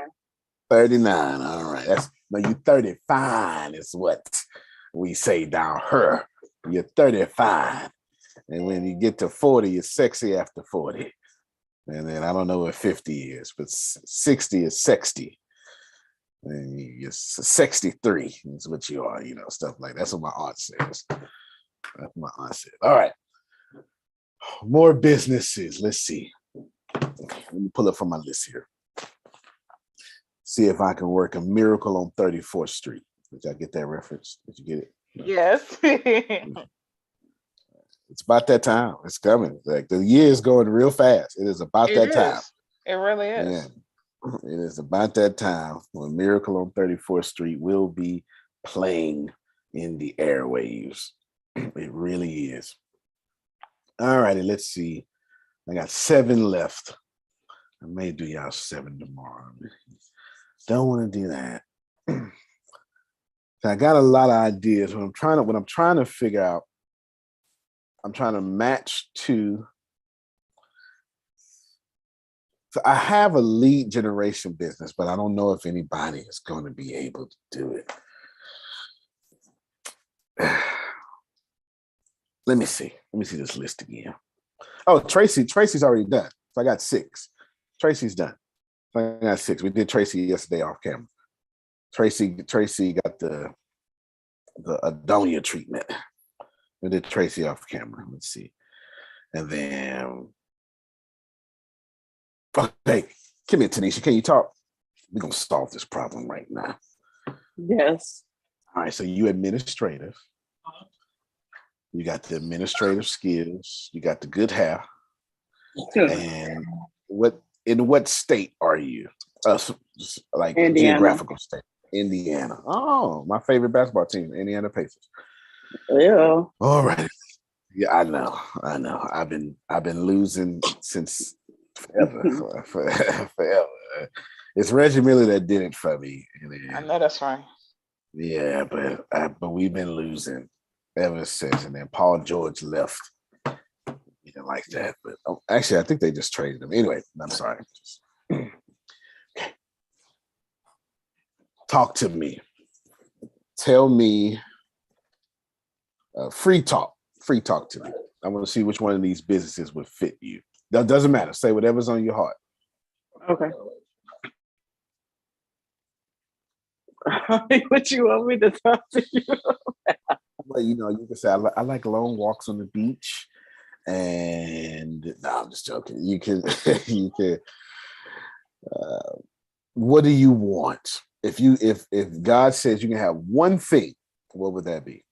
39. All right. You 35 is what we say down here. You're 35. And when you get to 40, you're sexy after 40. And then I don't know what 50 is, but 60 is sexy. And you're 63 is what you are, stuff like that. That's what my aunt says. That's what my aunt said. All right. More businesses. Let's see. Let me pull up from my list here. See if I can work a miracle on 34th Street. Did y'all get that reference? Did you get it? No. Yes. It's about that time. It's coming. Like the year is going real fast. It is about that time. It really is. Yeah. It is about that time when Miracle on 34th Street will be playing in the airwaves. It really is. All righty, let's see. I got 7 left. I may do y'all 7 tomorrow. Don't want to do that. I got a lot of ideas. What I'm trying to figure out, I'm trying to match to. So I have a lead generation business, but I don't know if anybody is going to be able to do it. Let me see this list again. Oh, Tracy's already done. So I got 6. Tracy's done. So I got 6. We did Tracy yesterday off camera. Tracy got the Adonia treatment. We did Tracy off camera. Let's see. And then, hey, come here, Tanisha. Can you talk? We're going to solve this problem right now. Yes. All right. So you administrative. You got the administrative skills. You got the good hair. And in what state are you? Like Indiana. Geographical state. Indiana. Oh, my favorite basketball team, Indiana Pacers. Yeah. All right. Yeah, I know. I've been losing since forever. It's Reggie Miller that did it for me. I know that's right. Yeah, but we've been losing ever since. And then Paul George left. He didn't like that, but actually, I think they just traded him. Anyway, I'm sorry. Okay. Talk to me. Tell me. Free talk to me. I want to see which one of these businesses would fit you. That doesn't matter. Say whatever's on your heart. Okay. What you want me to talk to you about? Well, you can say I like long walks on the beach, and no, I'm just joking. You can. What do you want? If God says you can have one thing, what would that be?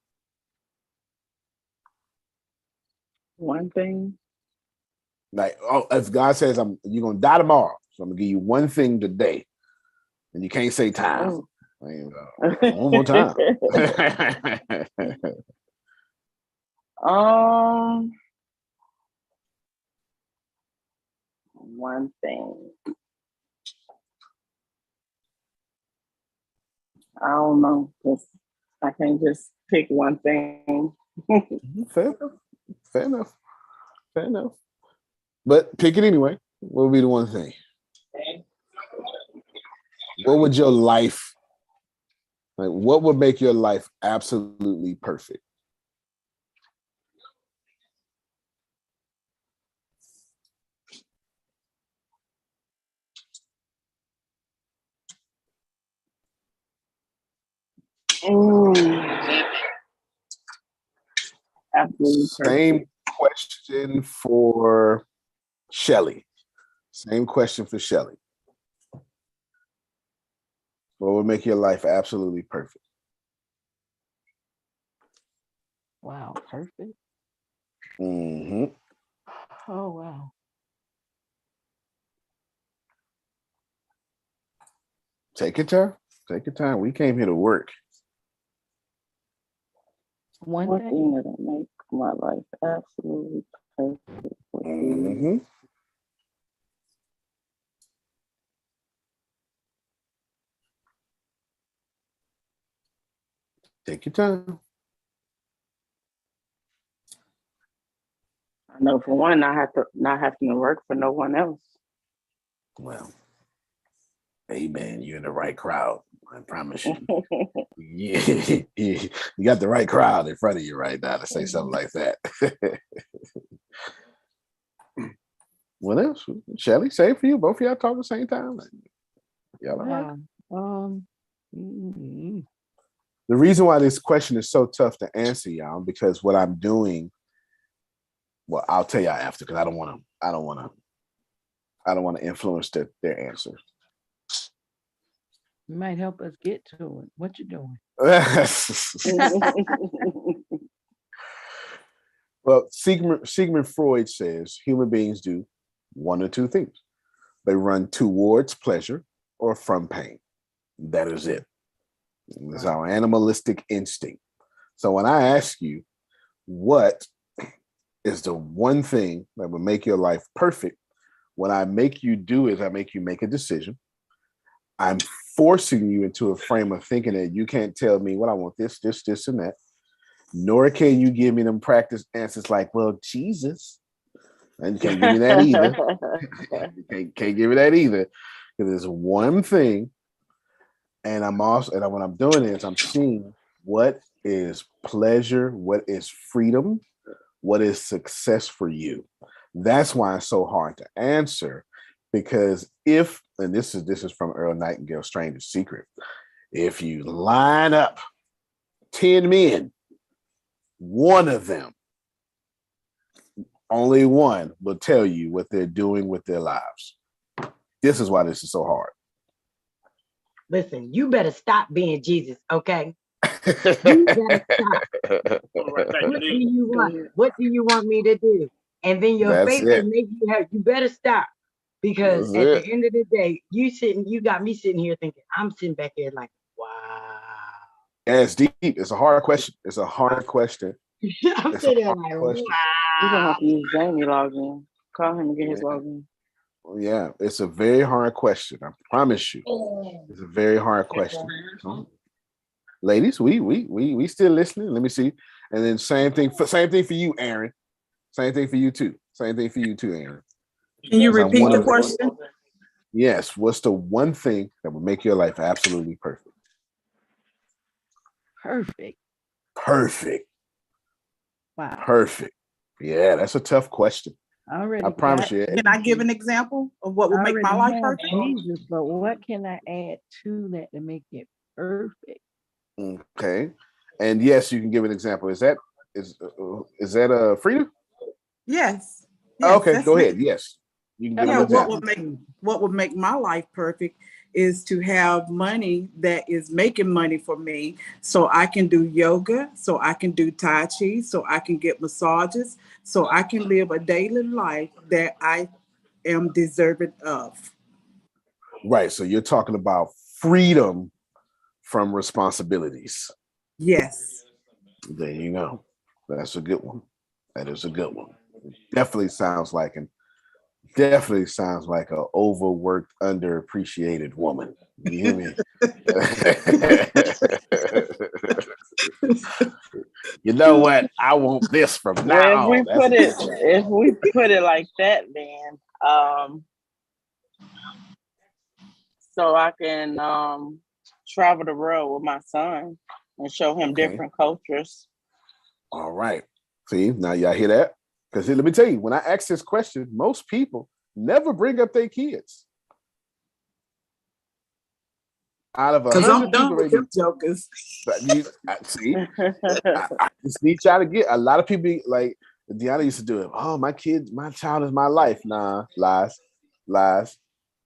One thing. Like, if God says you're gonna die tomorrow, so I'm gonna give you one thing today, and you can't say time. One more time. One thing. I don't know. I can't just pick one thing. Fair enough. But pick it anyway. What would be the one thing? What would your life, what would make your life absolutely perfect? Absolutely perfect. Same question for Shelly. What would make your life absolutely perfect? Wow, perfect. Mm-hmm. Oh, wow. Take your time. We came here to work. One thing that'll make my life absolutely perfect. Mm-hmm. Take your time. I know for one, not having to work for no one else. Well, amen. You're in the right crowd. I promise you. Yeah, you got the right crowd in front of you right now to say something like that. What else? Shelly, same for you. Both of y'all talk at the same time. Y'all all right? The reason why this question is so tough to answer, y'all, because what I'm doing, well, I'll tell y'all after, because I don't want to influence their answer. You might help us get to it. What you doing? Well, Sigmund Freud says human beings do one or two things. They run towards pleasure or from pain. That is it. It's our animalistic instinct. So when I ask you, what is the one thing that would make your life perfect? What I make you do is I make you make a decision. I'm forcing you into a frame of thinking that you can't tell me what I want, this, and that. Nor can you give me them practice answers like, well, Jesus. And you can't give me that either. can't give me that either. Because there's one thing. And what I'm doing is I'm seeing what is pleasure, what is freedom, what is success for you. That's why it's so hard to answer. Because and this is from Earl Nightingale's Stranger's Secret, if you line up 10 men one of them, only one, will tell you what they're doing with their lives. This is why this is so hard. Listen, you better stop being Jesus, okay? You better stop. What do you want? What do you want me to do? And then your That's faith it. will make you have. You better stop, because That's at it. the end of the day, you got me sitting here thinking. I'm sitting back here like, wow. Yeah, it's deep. It's a hard question. It's a hard question. I'm It's sitting a there hard like, question. You're gonna have to wow. use Jamie login. Call him and get his login. Yeah, it's a very hard question. I promise you, it's a very hard question. Ladies, we still listening. Let me see. And then same thing for you, Aaron. Same thing for you too. Same thing for you too, Aaron. Can you Because I repeat wanna- the question? Yes. What's the one thing that would make your life absolutely perfect? Perfect. Perfect. Wow. Perfect. Yeah, that's a tough question. I already I promise got you. Can I give an example of what would I make my already life have perfect? Jesus, but what can I add to that to make it perfect? Okay. And yes, you can give an example. Is that Frida? Yes. Okay, that's go me. ahead. Yes. You can give Yeah, an example. what would make my life perfect is to have money that is making money for me, so I can do yoga, so I can do Tai Chi, so I can get massages, so I can live a daily life that I am deserving of. Right. So you're talking about freedom from responsibilities. Yes. There you go. That's a good one. That is a good one. Definitely sounds like an overworked, underappreciated woman. You hear me? You know what? I want this from now Well, on. if we put it like that, then so I can travel the world with my son and show him different cultures. All right. See, now y'all hear that? Because let me tell you, when I ask this question, most people never bring up their kids. Out of 100 I'm done people, with them jokers. I just need y'all to get a lot of people like Deanna used to do it. Oh, my child is my life. Nah, lies.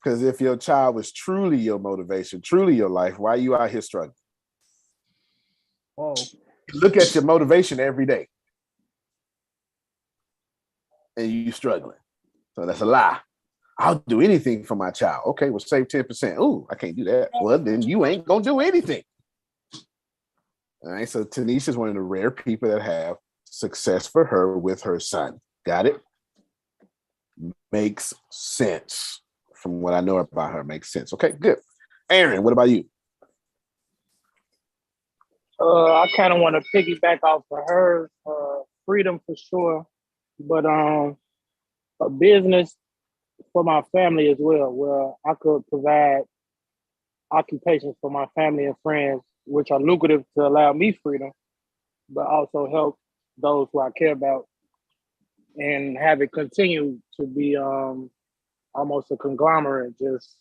Because if your child was truly your motivation, truly your life, why are you out here struggling? Whoa. Look at your motivation every day. And you struggling. So that's a lie. I'll do anything for my child. Okay, well, save 10%. Ooh, I can't do that. Well, then you ain't gonna do anything. All right. So Tanisha is one of the rare people that have success for her with her son. Got it? Makes sense. From what I know about her, makes sense. Okay, good. Aaron, what about you? I kind of want to piggyback off of her. Freedom for sure, but a business for my family as well, where I could provide occupations for my family and friends, which are lucrative to allow me freedom, but also help those who I care about, and have it continue to be almost a conglomerate, just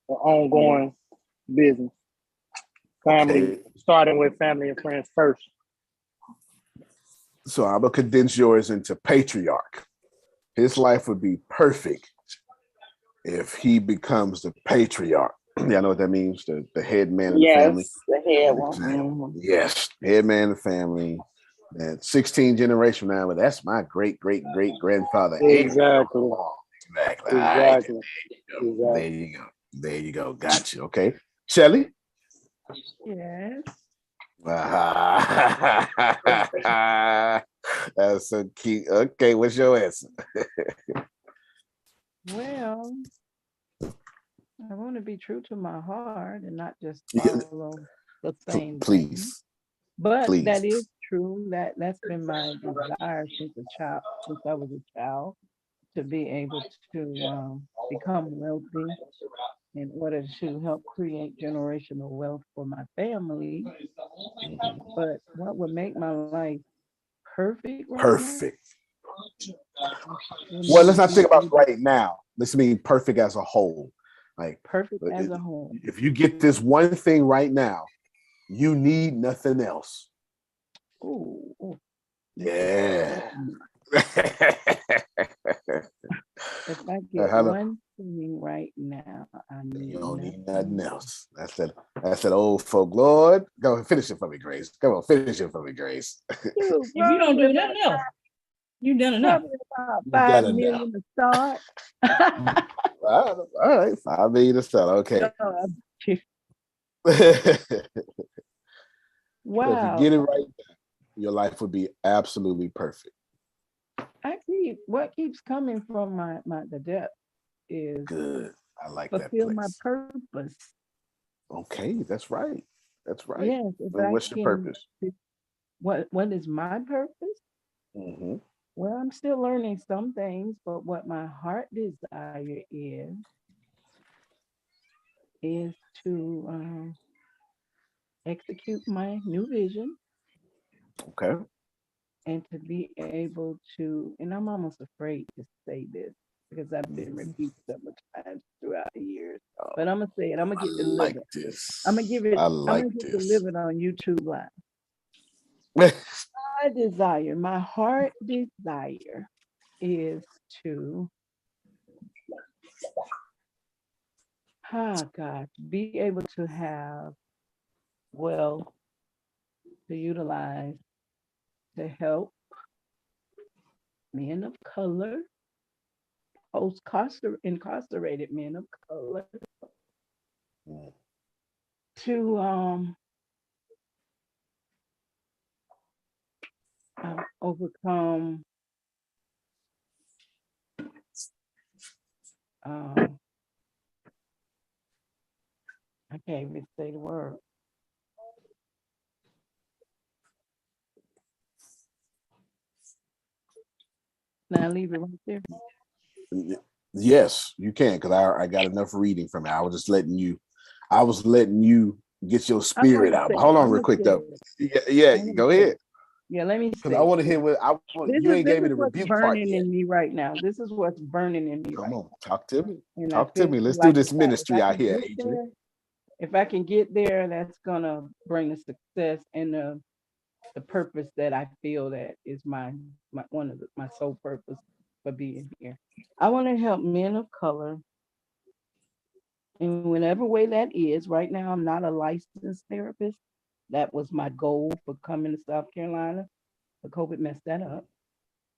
an ongoing business. Family, starting with family and friends first. So I'm gonna condense yours into patriarch. His life would be perfect if he becomes the patriarch. Yeah, I know what that means. The head man of the family. The head one. Yes, head man of the family. And 16 generations now, but that's my great grandfather. Exactly. Exactly. Exactly. Right. There you go. There you go. Gotcha. Okay. Shelly? Yes. That's so cute. Okay, what's your answer? Well, I want to be true to my heart and not just follow the same Please. thing. But Please. that is true. That's been my desire since I was a child, to be able to become wealthy in order to help create generational wealth for my family. But what would make my life perfect right Perfect. now? Well, let's not think about right now. Let's mean perfect as a whole. Like perfect as a whole. If you get this one thing right now, you need nothing else. Ooh. Yeah. If I get Hello. one thing right now, I need You don't need nothing nothing else. That's that old folk. Lord, go finish it for me, Grace. Come on, finish it for me, Grace. Dude, If you don't probably do about nothing else, you've done enough. probably about You 5 done enough. million to start. All right, 5 million to sell. Okay. No, I'm kidding. So if you Wow. get it right, your life would be absolutely perfect. What keeps coming from the depth is Good. I like that fulfill my place. purpose. Okay, that's right. That's right. Yes, if And I what's your can. purpose? What is my purpose? Mm-hmm. Well, I'm still learning some things, but what my heart desire is to execute my new vision Okay. and to be able to, and I'm almost afraid to say this because I've been rebuked several times throughout the years, but I'm gonna say it. I'm gonna get delivered. Like this. I'm gonna give it. I I'm like gonna get this. delivered on YouTube Live. My heart desire is to, be able to have wealth to utilize to help men of color, incarcerated men of color, to overcome I can't even say the word. Now leave it right there. Yes, you can, because I got enough reading from it. I was letting you get your spirit out. But hold on real quick though. Yeah, go ahead. Yeah, let me Because say. I want to hear you ain't gave me the what's rebuke part burning yet. in me right now. This is what's burning in me. Come on, talk to me. And Talk I to feel me. Let's do like this ministry out here, get Adrian. there, if I can get there, that's gonna bring the success and the purpose that I feel that is my one of my sole purpose for being here. I want to help men of color in whatever way that is. Right now, I'm not a licensed therapist. That was my goal for coming to South Carolina, but COVID messed that up.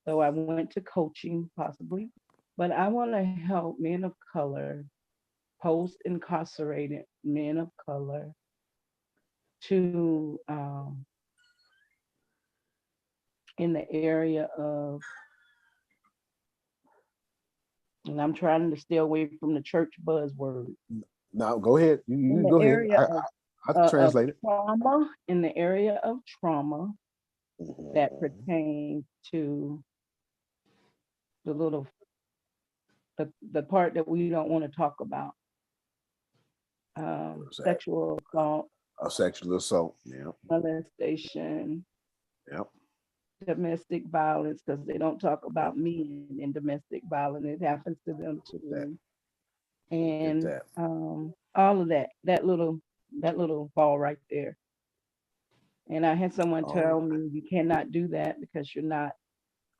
So I went to coaching possibly, but I want to help men of color, post-incarcerated men of color, to in the area of, and I'm trying to stay away from the church buzzword. No, go ahead. You In go the ahead. area I'll translate it. Trauma, in the area of trauma that pertains to the part that we don't want to talk about. Sexual assault. Sexual assault. Yeah. Molestation. Yep. Domestic violence, because they don't talk about men in domestic violence. It happens to them too. And all of that little ball right there. And I had someone tell me you cannot do that because you're not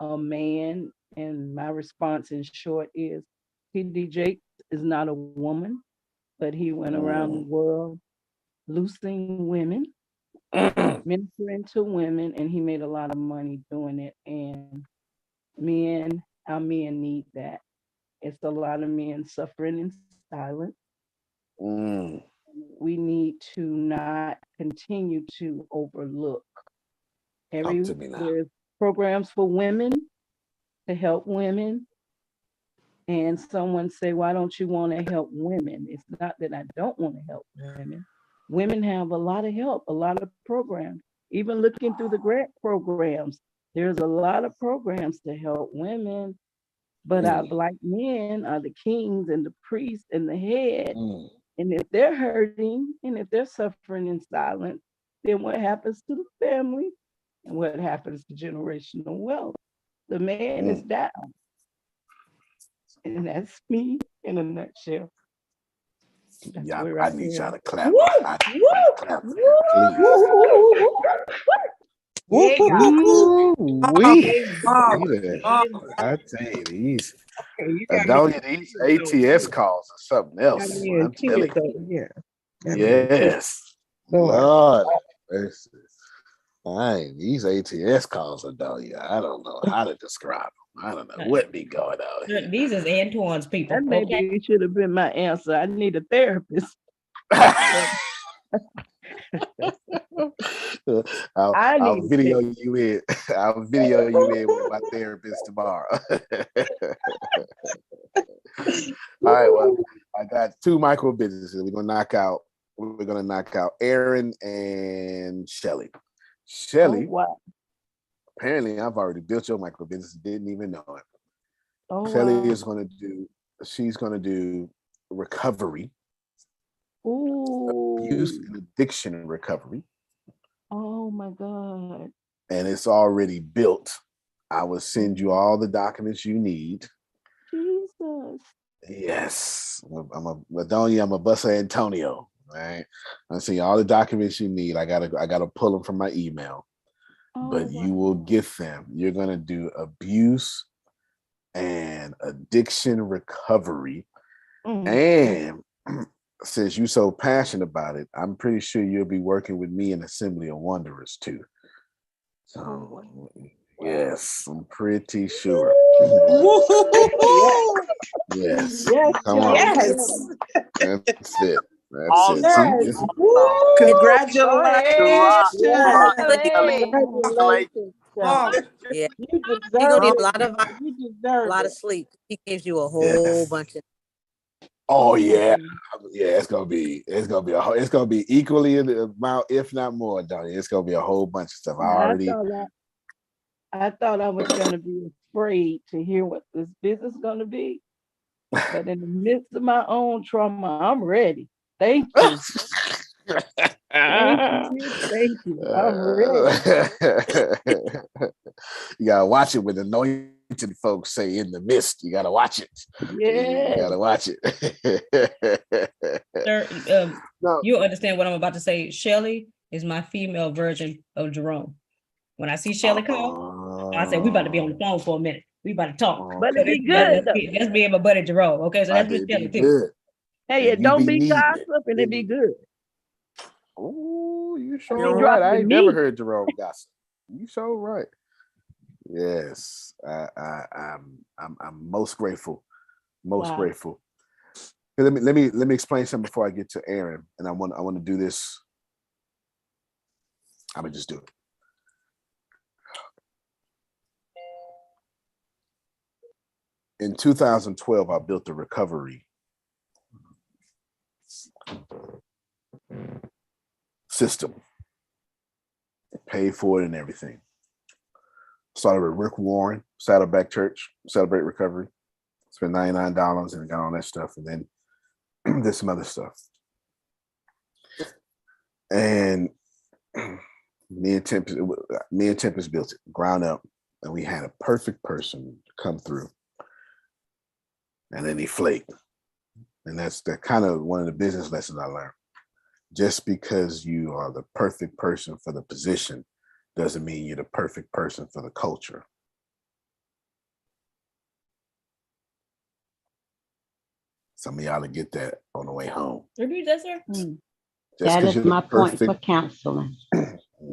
a man. And my response in short is T.D. Jakes is not a woman, but he went around the world loosing women, ministering to women, and he made a lot of money doing it. And our men need that. It's a lot of men suffering in silence. We need to not continue to overlook. There's programs for women to help women. And someone say, why don't you want to help women? It's not that I don't want to help women. Women have a lot of help, a lot of programs. Even looking through the grant programs, there's a lot of programs to help women. But our Black men are the kings and the priests and the head. And if they're hurting and if they're suffering in silence, then what happens to the family and what happens to generational wealth? The man is down. And that's me in a nutshell. Yeah, I need y'all to clap. Woo! Clap, please. Yeah, Ooh-wee. Barbara. I tell you, these Okay, you got me Adonia, these ATS calls are something got else. me I'm in telling tears you. over here. Got me in tears. Yes. Lord. Lord. These ATS calls, Adonia, I don't know how to describe them. I don't know what be going on here. These is Antoine's people. That maybe should have been my answer. I need a therapist. I'll video you in. I'll video you in with my therapist tomorrow. All right, well, I got 2 micro businesses. We're gonna knock out Aaron and Shelly. Shelly, apparently I've already built your micro business, didn't even know it. Shelly is she's gonna do recovery, abuse and addiction recovery. Oh my God. And it's already built. I will send you all the documents you need. Jesus. Yes. I'm a busser Antonio. Right. I'm sending you all the documents you need. I gotta pull them from my email. But you will get them. You're gonna do abuse and addiction recovery. And since you're so passionate about it, I'm pretty sure you'll be working with me in Assembly of Wanderers too. So yes, I'm pretty sure. Yes. Come on. Yes. That's it. That's Awesome. it. Yes. Congratulations. Congratulations. Yeah, You you're deserve gonna need it. a lot of You deserve of it. sleep. He gives you a whole bunch of. Oh yeah, yeah. It's gonna be equally in the amount, if not more, Donnie. It's gonna be a whole bunch of stuff. I thought I was gonna be afraid to hear what this business is gonna be, but in the midst of my own trauma, I'm ready. Thank you. Thank you. I'm ready. You gotta watch it when anointed folks say in the midst. You gotta watch it. Yeah. You gotta watch it. Sir, you'll understand what I'm about to say. Shelly is my female version of Jerome. When I see Shelly call, I say, we about to be on the phone for a minute. We about to talk. But So it be good. that's me and my buddy Jerome. Okay, so that's Miss Shelly too. Hey, it don't be gossip and it be good. Oh, you sure She right. dropped I the ain't never meat. heard Jerome gossip. You sure right. Yes, I'm most grateful. Most Wow. grateful. Let me explain something before I get to Aaron, and I want to do this. I'm gonna just do it. In 2012, I built a recovery system, paid for it and everything. Started with Rick Warren, Saddleback Church, Celebrate Recovery. Spent $99 and got all that stuff, and then did some other stuff. And me and Tempest built it ground up, and we had a perfect person come through, and then he flaked. And that's the kind of one of the business lessons I learned. Just because you are the perfect person for the position doesn't mean you're the perfect person for the culture. Some of y'all to get that on the way home. Repeat that, sir. That is my point for counseling.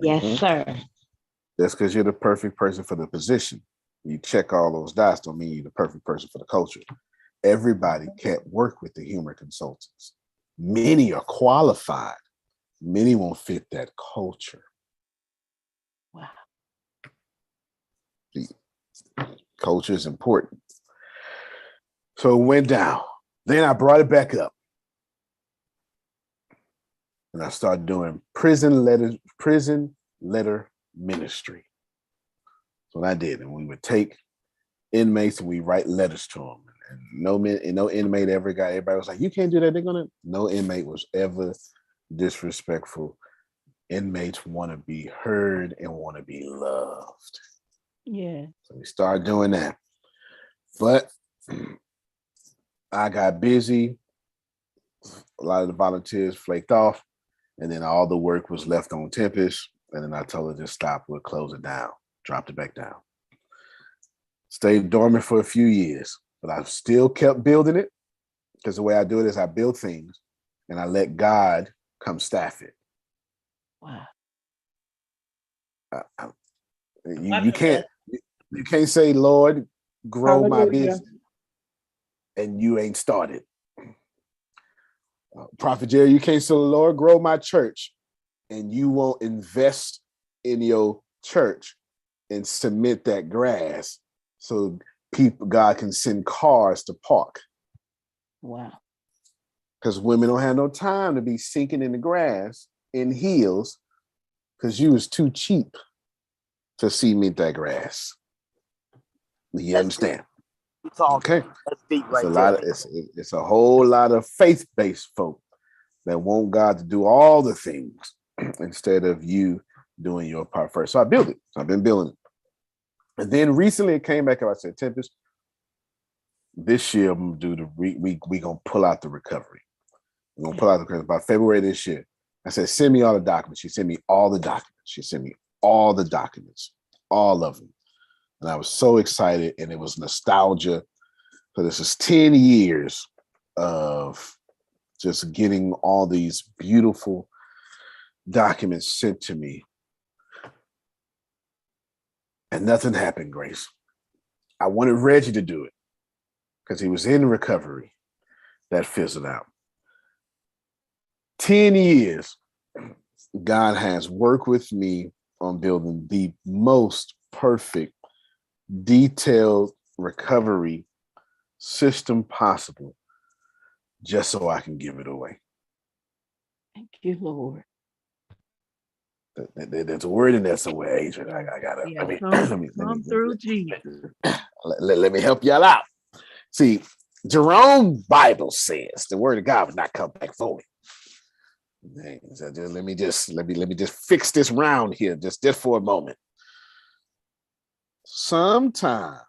Yes, sir. Just because you're the perfect person for the position, you check all those dots don't mean you're the perfect person for the culture. Everybody can't work with the humor consultants. Many are qualified. Many won't fit that culture. Wow. The culture is important. So it went down. Then I brought it back up. And I started doing prison letter ministry. That's what I did. And we would take inmates and we write letters to them. And no inmate ever got, everybody was like, you can't do that. No inmate was ever disrespectful. Inmates want to be heard and want to be loved. Yeah. So we started doing that. But I got busy. A lot of the volunteers flaked off. And then all the work was left on Tempest. And then I told her just stop, we'll close it down, dropped it back down. Stayed dormant for a few years, but I've still kept building it because the way I do it is I build things and I let God come staff it. Wow. You can't say, Lord, grow my business, and you ain't started. Prophet Jerry, you can't say, Lord, grow my church, and you won't invest in your church and cement that grass so God can send cars to park. Wow. Because women don't have no time to be sinking in the grass in heels because you was too cheap to cement that grass. You understand? Okay. That's deep It's right there. it's a whole lot of faith-based folk that want God to do all the things instead of you doing your part first. So I built it. So I've been building it. And then recently it came back up. I said, Tempest, this year I'm gonna do we gonna pull out the recovery. We're gonna pull out the recovery by February this year. I said, send me all the documents. She sent me all the documents. She sent me all the documents, all of them. And I was so excited, and it was nostalgia. So this is 10 years of just getting all these beautiful documents sent to me. And nothing happened, Grace. I wanted Reggie to do it because he was in recovery. That fizzled out. 10 years, God has worked with me on building the most perfect, detailed recovery system possible just so I can give it away. Thank you, Lord. There's a word in there somewhere, Adrian. I gotta Come through, Jesus. Let me help y'all out. See, Jerome Bible says the word of God will not come back void. So let me just fix this round here just for a moment. Sometimes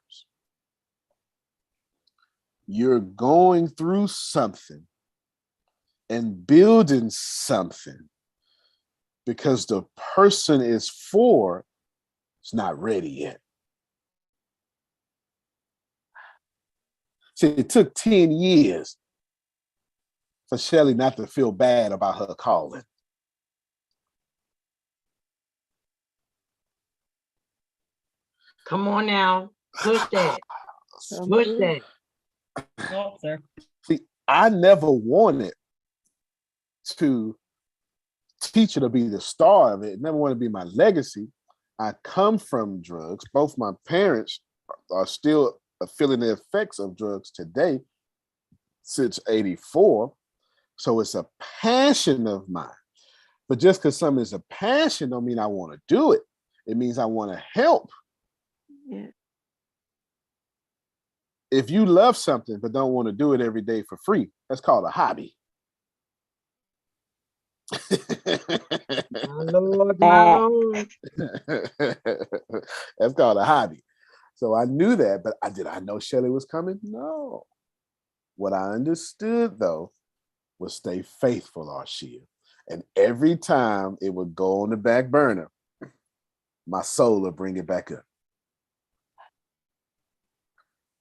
you're going through something and building something because the person is not ready yet. See, it took 10 years for Shelly not to feel bad about her calling. Come on now. Push that. Push that. Oh, sir. See, I never wanted to teach her to be the star of it. Never wanted to be my legacy. I come from drugs. Both my parents are still feeling the effects of drugs today since 84. So it's a passion of mine. But just because something is a passion don't mean I want to do it. It means I want to help. Yeah. If you love something but don't want to do it every day for free, that's called a hobby. My Lord, my Lord. That's called a hobby. So I knew that, but did I know Shelly was coming? No. What I understood, though, was stay faithful, Arshia. And every time it would go on the back burner, my soul would bring it back up.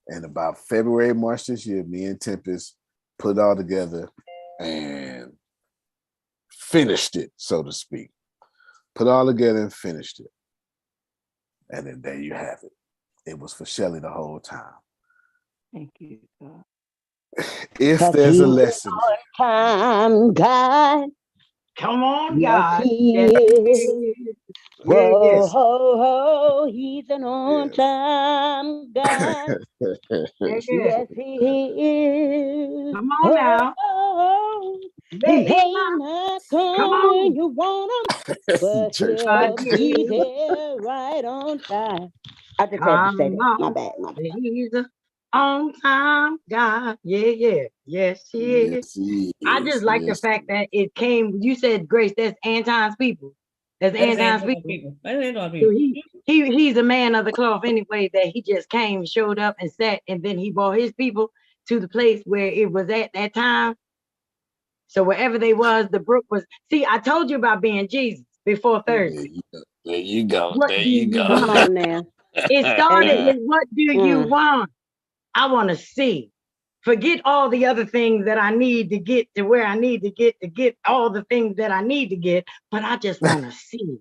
And about February, March this year, me and Tempest put it all together and finished it, so to speak. Put it all together and finished it. And then there you have it. It was for Shelly the whole time. Thank you, God. If there's a lesson. Time, God. Come on, Yes, God. he Yes, is. yeah, Whoa, yes. ho, ho, he's an on-time God. Yes, he is. Come on now. Oh, he May may not Come come when on. you want him, but Church. he'll be there right on time. I just had to say that. My bad. He's a on-time God. Yeah. Yes, he is. Yes, he I is. just like the fact that it came. You said, Grace, that's Anton's people. That's Anton's people. So he's a man of the cloth anyway, that he just came, showed up and sat, and then he brought his people to the place where it was at that time. So wherever they was, the brook was. See, I told you about being Jesus. before Thursday? There you go. What There do you you go. Come want? on now. It started Amen. with what do you Mm. want? I want to see. Forget all the other things that I need to get to where I need to get all the things that I need to get, but I just want to see.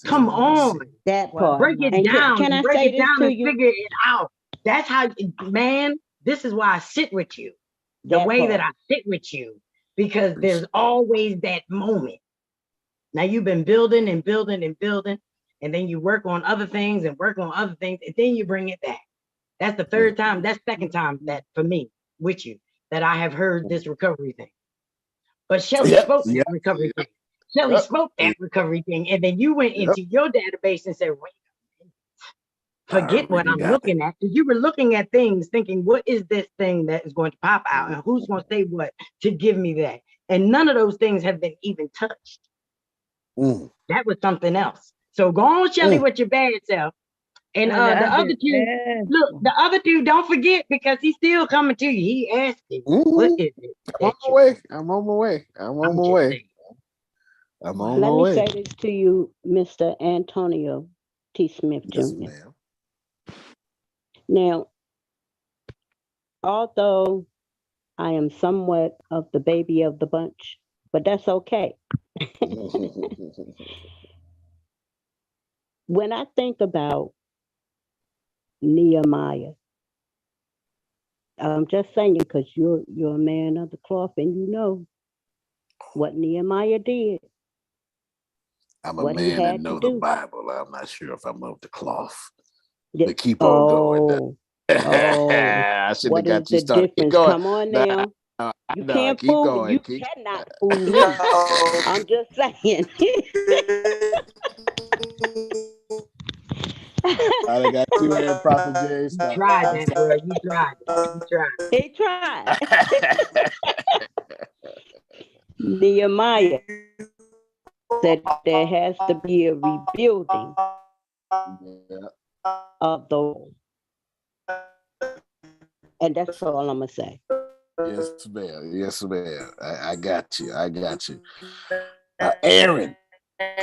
Come on. That Wow. part. Break it And down. can I Break say it this down to and you? figure it out. That's how, man, this is why I sit with you. The That way that part. I sit with you, because there's always that moment. Now you've been building and building and building, and then you work on other things and work on other things, and then you bring it back. That's the third time, that's second time that for me with you, that I have heard this recovery thing. But Shelly spoke that recovery thing. Shelly spoke that recovery thing, and then you went into your database and said, wait, forget what I'm looking at. You were looking at things thinking, what is this thing that is going to pop out, and who's going to say what to give me that? And none of those things have been even touched. That was something else. So go on, Shelly, with your bad self. And the other two, look, the other two, don't forget, because he's still coming to you. He asked you, what is it? I'm on my way. I'm on my way. I'm on my way. I'm on my Let me way. say this to you, Mr. Antonio T. Smith Jr. Yes, ma'am. Now, although I am somewhat of the baby of the bunch, but that's okay. When I think about Nehemiah, I'm just saying, because you're a man of the cloth and you know what Nehemiah did. I'm a what he man that had know to the do. Bible. I'm not sure if I'm of the cloth. Yeah. But keep on going. I should have What is got you the started. Keep difference? going. Come on No, now. no, You no, can't keep fool. going. You Keep cannot fool me. I'm just saying. I got you here, Prophet Jerry. You tried that, bro. You tried it. You tried it. He tried. Nehemiah said there has to be a rebuilding of the wall. And that's all I'm going to say. Yes, ma'am. Yes, ma'am. I got you. I got you. Aaron,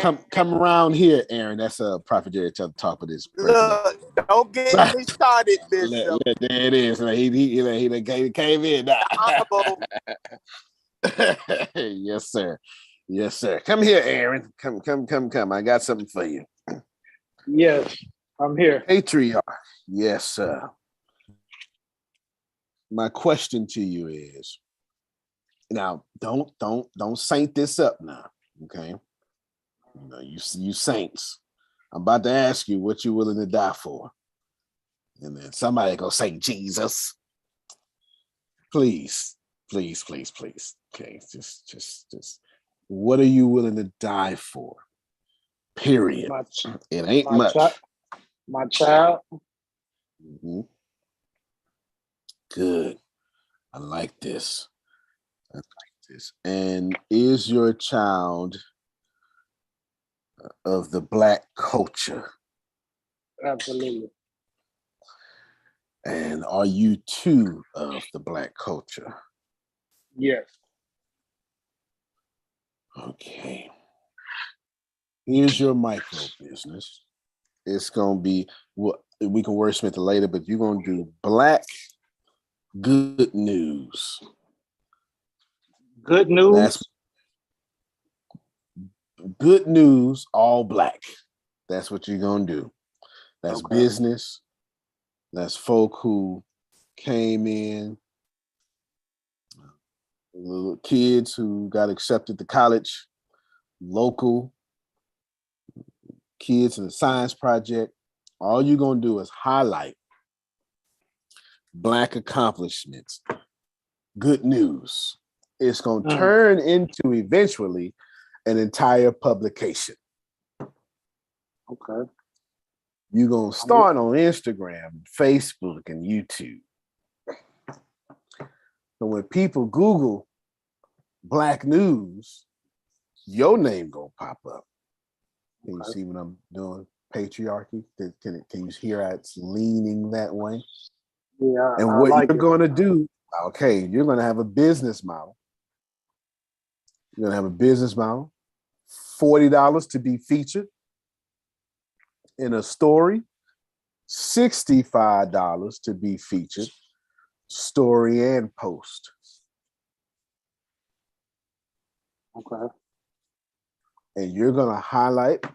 come around here, Aaron. That's Prophet Jerry at the top of this. Look, don't get me started, Bishop. There it is. He came in. Yes, sir. Yes, sir. Come here, Aaron. Come. I got something for you. Yes, I'm here. Patriarch. Yes, sir. My question to you is, now don't saint this up now, okay? You know, you saints. I'm about to ask you what you're willing to die for. And then somebody gonna say Jesus. Please. Okay, just what are you willing to die for? Period. It ain't much. My child. Mm-hmm. Good. I like this. And is your child of the Black culture? Absolutely. And are you too of the Black culture? Yes. Okay. Here's your micro business. It's gonna be what we can wordsmith it later, but you're gonna do Black good news. Good news. That's good news, all Black. That's what you're gonna do. That's business. That's folk who came in, little kids who got accepted to college, local kids in the science project. All you're gonna do is highlight Black accomplishments, good news. It's gonna turn into eventually an entire publication. Okay. You're gonna start on Instagram, Facebook, and YouTube. So when people Google Black news, your name gonna pop up. Can you see what I'm doing? Patriarchy. Can you hear how it's leaning that way? Yeah. And what you're gonna do? Okay, you're gonna have a business model. You're gonna have a business model $40 to be featured in a story, $65 to be featured, story and post. Okay. And you're going to highlight,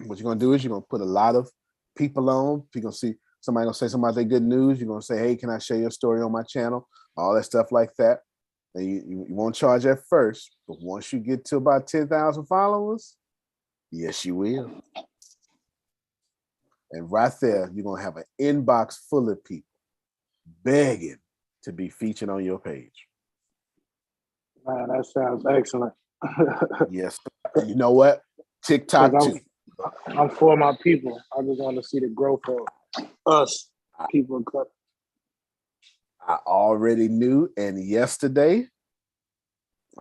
what you're going to do is you're going to put a lot of people on. You're going to see somebody going to say something about their good news. You're going to say, hey, can I share your story on my channel? All that stuff like that. And you won't charge at first, but once you get to about 10,000 followers, yes, you will. And right there, you're going to have an inbox full of people begging to be featured on your page. Man, that sounds excellent. Yes. And you know what? TikTok too. I'm for my people. I just want to see the growth of us people. I already knew, and yesterday,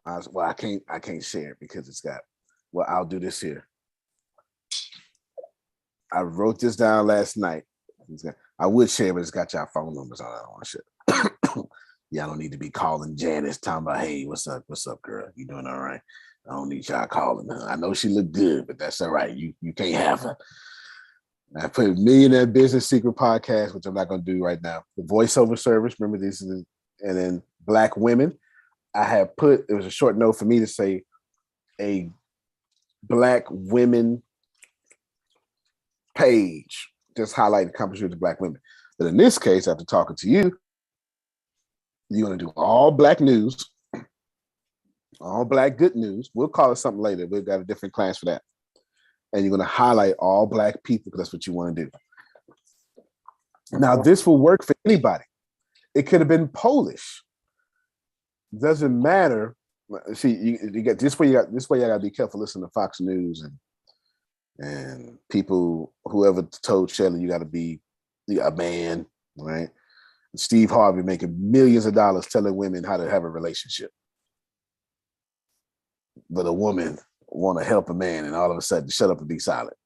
I can't share it because it's got. Well, I'll do this here. I wrote this down last night. I would share, but it's got y'all phone numbers on it. I don't want to share. Y'all don't need to be calling Janice talking about, hey, what's up, girl? You doing all right? I don't need y'all calling her. I know she look good, but that's all right. You can't have her. I put Millionaire Business Secret Podcast, which I'm not going to do right now. The voiceover service, remember this is, and then Black women. I had put, it was a short note for me to say a Black women page, just highlight the accomplishments of Black women. But in this case, after talking to you, you're going to do all Black news, all Black good news. We'll call it something later. We've got a different class for that. And you're going to highlight all Black people because that's what you want to do. Now, this will work for anybody. It could have been Polish. Doesn't matter. See, you get this way. This way, you got to be careful listening to Fox News and people. Whoever told Shelley you got to be a man, right? And Steve Harvey making millions of dollars telling women how to have a relationship, but a woman want to help a man, and all of a sudden, shut up and be silent.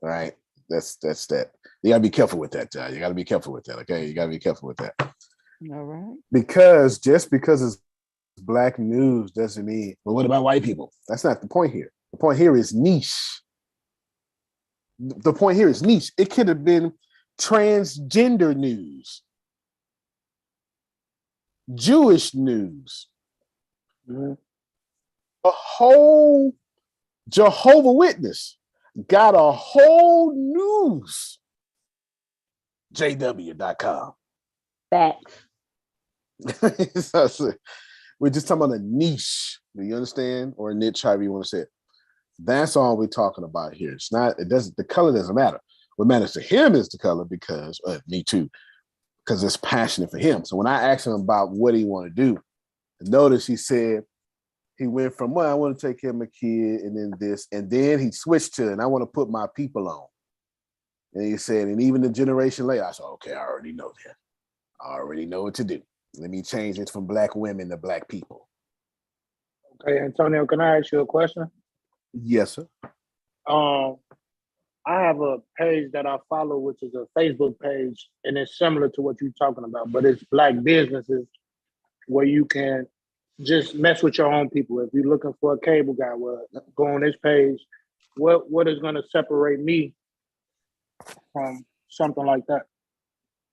Right? That's that. You got to be careful with that, John. You got to be careful with that. Okay, you got to be careful with that. All right. Because just because it's Black news doesn't mean, well, what about white people? That's not the point here. The point here is niche. The point here is niche. It could have been transgender news, Jewish news, a whole Jehovah Witness got a whole news. JW.com. Facts. We're just talking about a niche. Do you understand? Or a niche, however you want to say it. That's all we're talking about here. It's not, the color doesn't matter. What matters to him is the color because, me too, because it's passionate for him. So when I asked him about what he want to do, notice he said he went from, well, I want to take care of my kid and then this, and then he switched to, and I want to put my people on. And he said, and even the generation later, I said, okay, I already know that. I already know what to do. Let me change it from Black women to Black people. Okay, Antonio, can I ask you a question? Yes, sir. I have a page that I follow, which is a Facebook page, and it's similar to what you're talking about, but it's Black businesses where you can just mess with your own people. If you're looking for a cable guy, well, go on this page. What is going to separate me from something like that?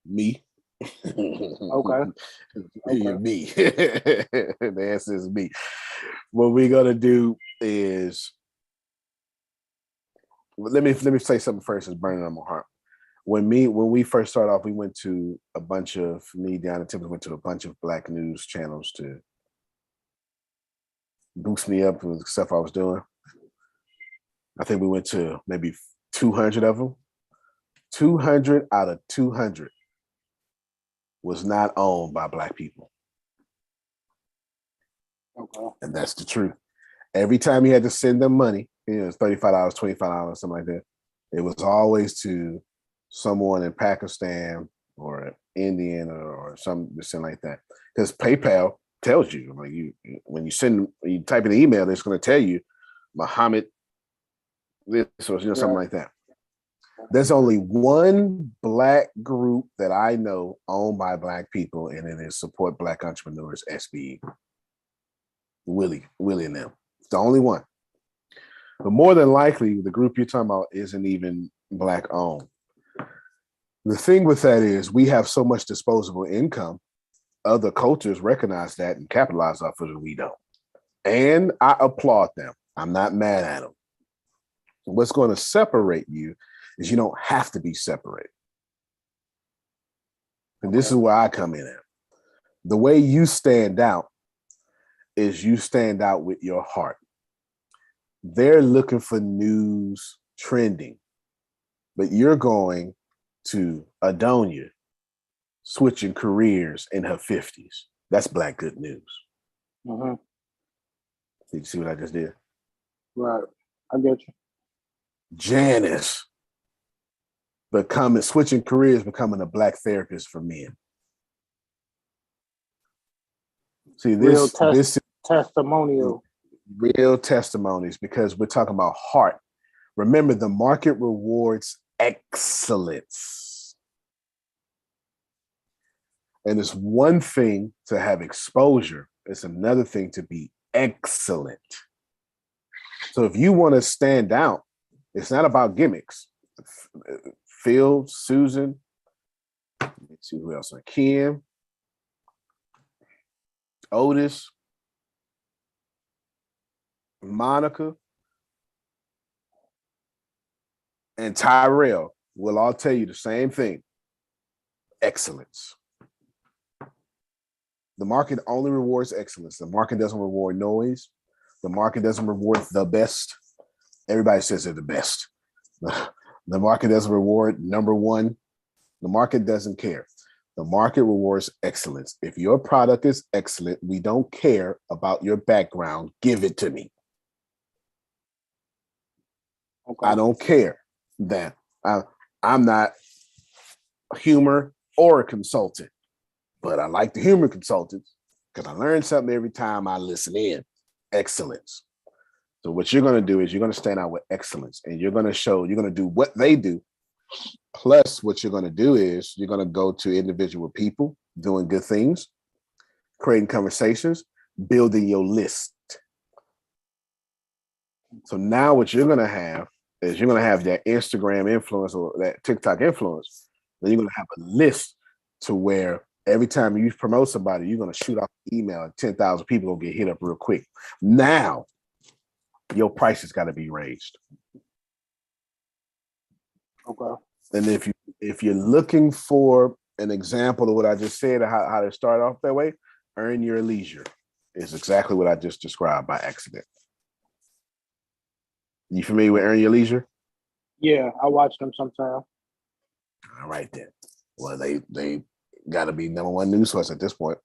Me. Okay. Me. The answer is me. What we're gonna do is, let me say something first. Is burning on my heart. When we first started off, we went to a bunch of Down and Tippers went to a bunch of Black news channels to boost me up with the stuff I was doing. I think we went to maybe 200 of them. 200 out of 200 was not owned by Black people. Okay. And that's the truth. Every time you had to send them money, it's $35, $25, something like that. It was always to someone in Pakistan or Indian or something like that. Because PayPal tells you, when you type in the email, it's going to tell you Muhammad this or something like that. There's only one Black group that I know owned by Black people, and it is Support Black Entrepreneurs, SBE. Willie and them. It's the only one. But more than likely, the group you're talking about isn't even Black owned. The thing with that is we have so much disposable income. Other cultures recognize that and capitalize off of it. We don't. And I applaud them. I'm not mad at them. What's going to separate you is you don't have to be separated. And this is where I come in at. The way you stand out is you stand out with your heart. They're looking for news trending, but you're going to Adonia switching careers in her 50s. That's Black good news. Mm-hmm. Did you see what I just did? Right. I get you. Janice switching careers, becoming a Black therapist for men. See, this is testimonial. Real testimonies, because we're talking about heart. Remember, the market rewards excellence. And it's one thing to have exposure. It's another thing to be excellent. So if you want to stand out, it's not about gimmicks. Phil, Susan, let's see who else, Kim, Otis, Monica, and Tyrell will all tell you the same thing. Excellence. The market only rewards excellence. The market doesn't reward noise. The market doesn't reward the best. Everybody says they're the best. The market doesn't reward number one. The market doesn't care. The market rewards excellence. If your product is excellent, we don't care about your background. Give it to me. Okay. I don't care that I'm not a humor or a consultant, but I like the humor consultants because I learn something every time I listen in. Excellence. So what you're going to do is you're going to stand out with excellence, and you're going to do what they do. Plus, what you're going to do is you're going to go to individual people doing good things, creating conversations, building your list. So now what you're going to have is you're going to have that Instagram influence or that TikTok influence. Then you're going to have a list to where every time you promote somebody, you're going to shoot off an email and 10,000 people will get hit up real quick. Now, your price has got to be raised. Okay. And if you're looking for an example of what I just said, how to start off that way, Earn Your Leisure is exactly what I just described by accident. You familiar with Earn Your Leisure? Yeah, I watch them sometimes. All right then. Well, they got to be number one news source at this point.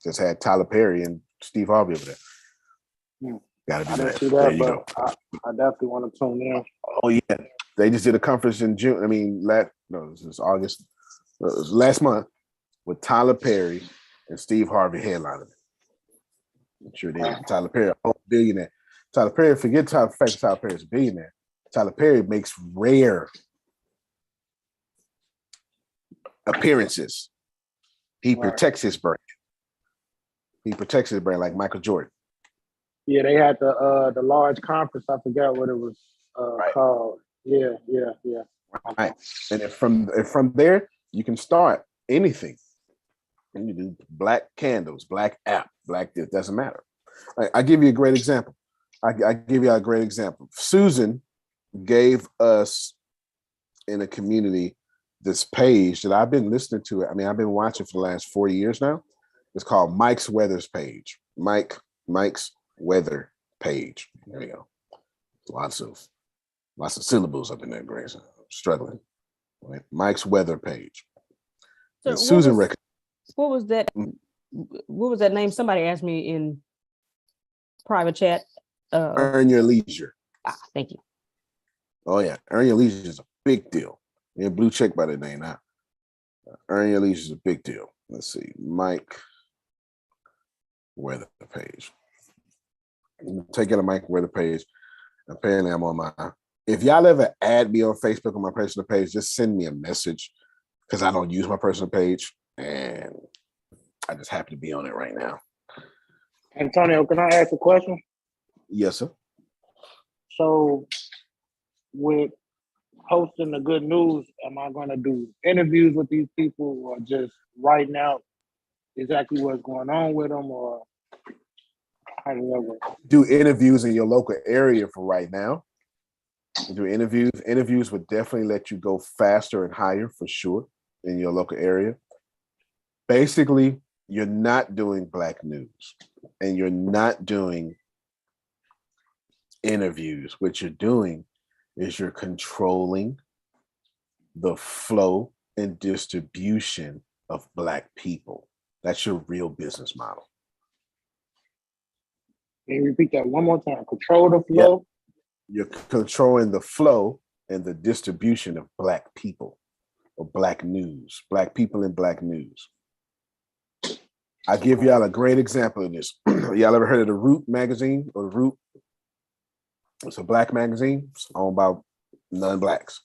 Just had Tyler Perry and Steve Harvey over there. Got to be. I didn't that. see There that, you but go. I definitely want to tune in. Oh yeah, they just did a conference in June. I mean, this is August. It was last month with Tyler Perry and Steve Harvey headlining it. I'm sure they did. Tyler Perry, a billionaire. Tyler Perry, forget Tyler Perry is a billionaire. Tyler Perry makes rare appearances. He protects his brand. He protects his brand like Michael Jordan. Yeah, they had the large conference. I forgot what it was called. Yeah. Right. And if from there, you can start anything. And you do black candles, black app, black this, doesn't matter. I give you a great example. I give you a great example. Susan gave us in a community this page that I've been listening to. I mean, I've been watching for the last 4 years now. It's called Mike's Weather's Page. Mike's Weather Page. There we go. Lots of syllables up in there, Grace. I'm struggling. Right? Mike's Weather Page. So Susan what was that? What was that name? Somebody asked me in private chat. Earn Your Leisure. Thank you. Oh yeah, Earn Your Leisure is a big deal. You're blue check by the name now. Earn Your Leisure is a big deal. Let's see, Mike Weather Page. Take out a Mike Weather Page. Apparently, I'm on my. If y'all ever add me on Facebook on my personal page, just send me a message because I don't use my personal page and I just happen to be on it right now. Antonio, can I ask a question? Yes, sir. So with hosting the good news, am I going to do interviews with these people or just writing out exactly what's going on with them, or how does that work? Do interviews in your local area for right now. Do interviews. Interviews would definitely let you go faster and higher for sure in your local area. Basically, you're not doing Black news and you're not doing interviews. What you're doing is you're controlling the flow and distribution of Black people. That's your real business model. Can you repeat that one more time? Control the flow. Yep. You're controlling the flow and the distribution of Black people or Black news, Black people in Black news. I'll give y'all a great example of this. Y'all ever heard of the Root magazine or the Root? It's a Black magazine. It's owned by non-Blacks.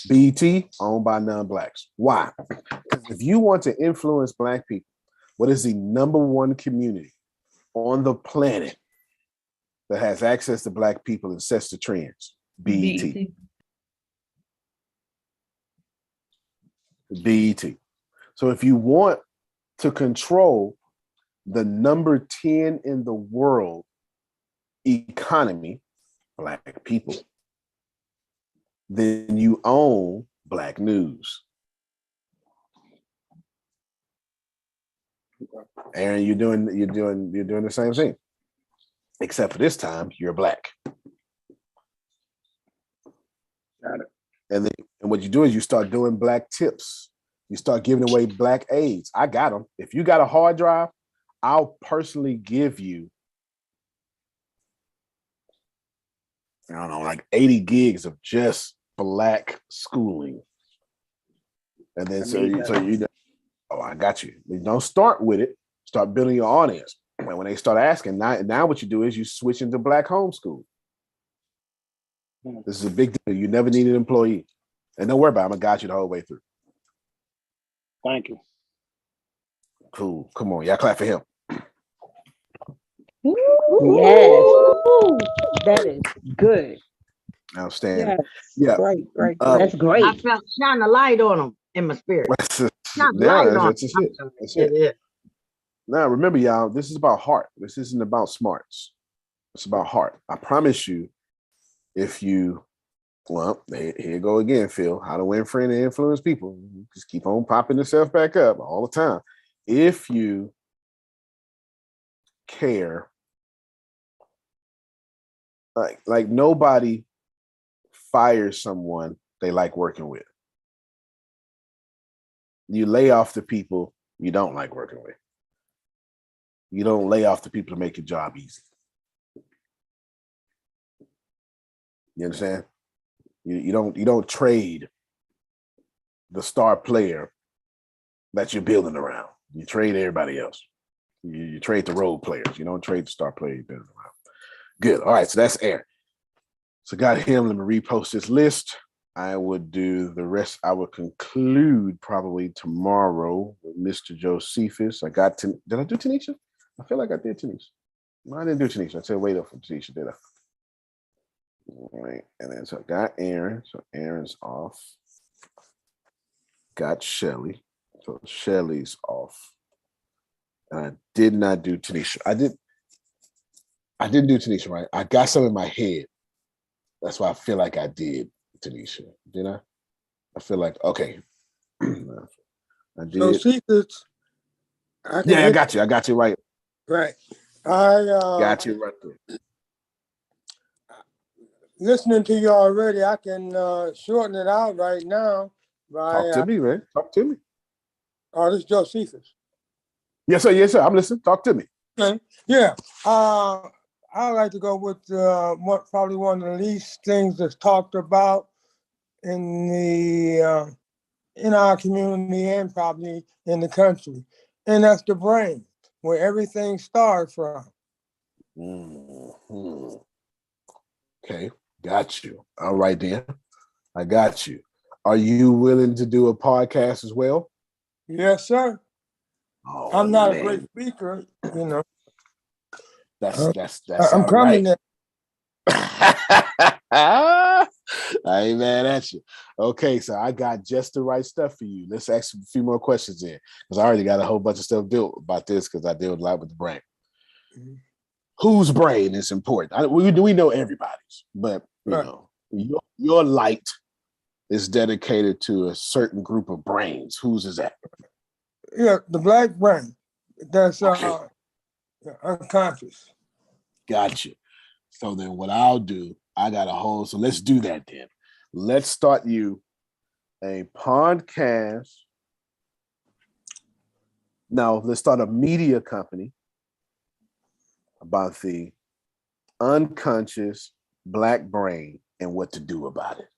BET owned by non-Blacks. Why? Because if you want to influence Black people, what is the number one community on the planet that has access to Black people and sets the trends? BET. BET. So if you want to control the number 10 in the world economy, Black people, then you own Black news. Aaron, you're doing the same thing, except for this time you're Black. Got it. And what you do is you start doing Black tips. You start giving away Black aids. I got them. If you got a hard drive, I'll personally give you, I don't know, like 80 gigs of just Black schooling. And then so you oh, I got you. Don't start with it. Start building your audience. And when they start asking, now what you do is you switch into Black homeschool. This is a big deal. You never need an employee. And don't worry about it. I'm gonna guide you the whole way through. Thank you. Cool. Come on. Y'all clap for him. Yes. That is good. Outstanding. Yes. Yeah. Great. That's great. I felt shine a light on them in my spirit. Shine a light on That's it. That's it. Now, remember, y'all, this is about heart. This isn't about smarts. It's about heart. I promise you, if you, well, here you go again, Phil. How to win friends and influence people. Just keep on popping yourself back up all the time. If you care, like nobody fires someone they like working with. You lay off the people you don't like working with. You don't lay off the people to make your job easy. You understand? You don't trade the star player that you're building around. You trade everybody else. You trade the role players. You don't trade the star player you're building around. Good. All right. So that's Aaron. So got him. Let me repost this list. I would do the rest. I would conclude probably tomorrow with Mr. Josephus. Did I do Tanisha? I feel like I did Tanisha. No, I didn't do Tanisha. I said wait up for Tanisha, did I? All right. And then so I got Aaron. So Aaron's off. Got Shelly. So Shelly's off. And I did not do Tanisha. I didn't do Tanisha, right? I got some in my head. That's why I feel like I did Tanisha. Did I? I feel like, okay. I did. So secrets. I got you. I got you right. Right. I got you right there. Listening to you already, I can shorten it out right now. Talk to me, man. Talk to me. Oh, this is Josephus. Yes, sir. Yes, sir. I'm listening. Talk to me. Okay. Yeah. I like to go with probably one of the least things that's talked about in our community and probably in the country, and that's the brain, where everything starts from. Mm-hmm. Okay, got you. All right, then. I got you. Are you willing to do a podcast as well? Yes, sir. Oh, I'm not man. a great speaker, you know. That's I'm all coming right. I ain't mad at you. Okay, so I got just the right stuff for you. Let's ask a few more questions in because I already got a whole bunch of stuff built about this because I deal a lot with the brain. Mm-hmm. Whose brain is important? We know everybody's, but you know, your light is dedicated to a certain group of brains. Whose is that? Yeah, the black brain. That's unconscious. Gotcha. So then what I'll do, I got a whole, so let's do that then. Let's start you a podcast. Now, let's start a media company about the unconscious black brain and what to do about it.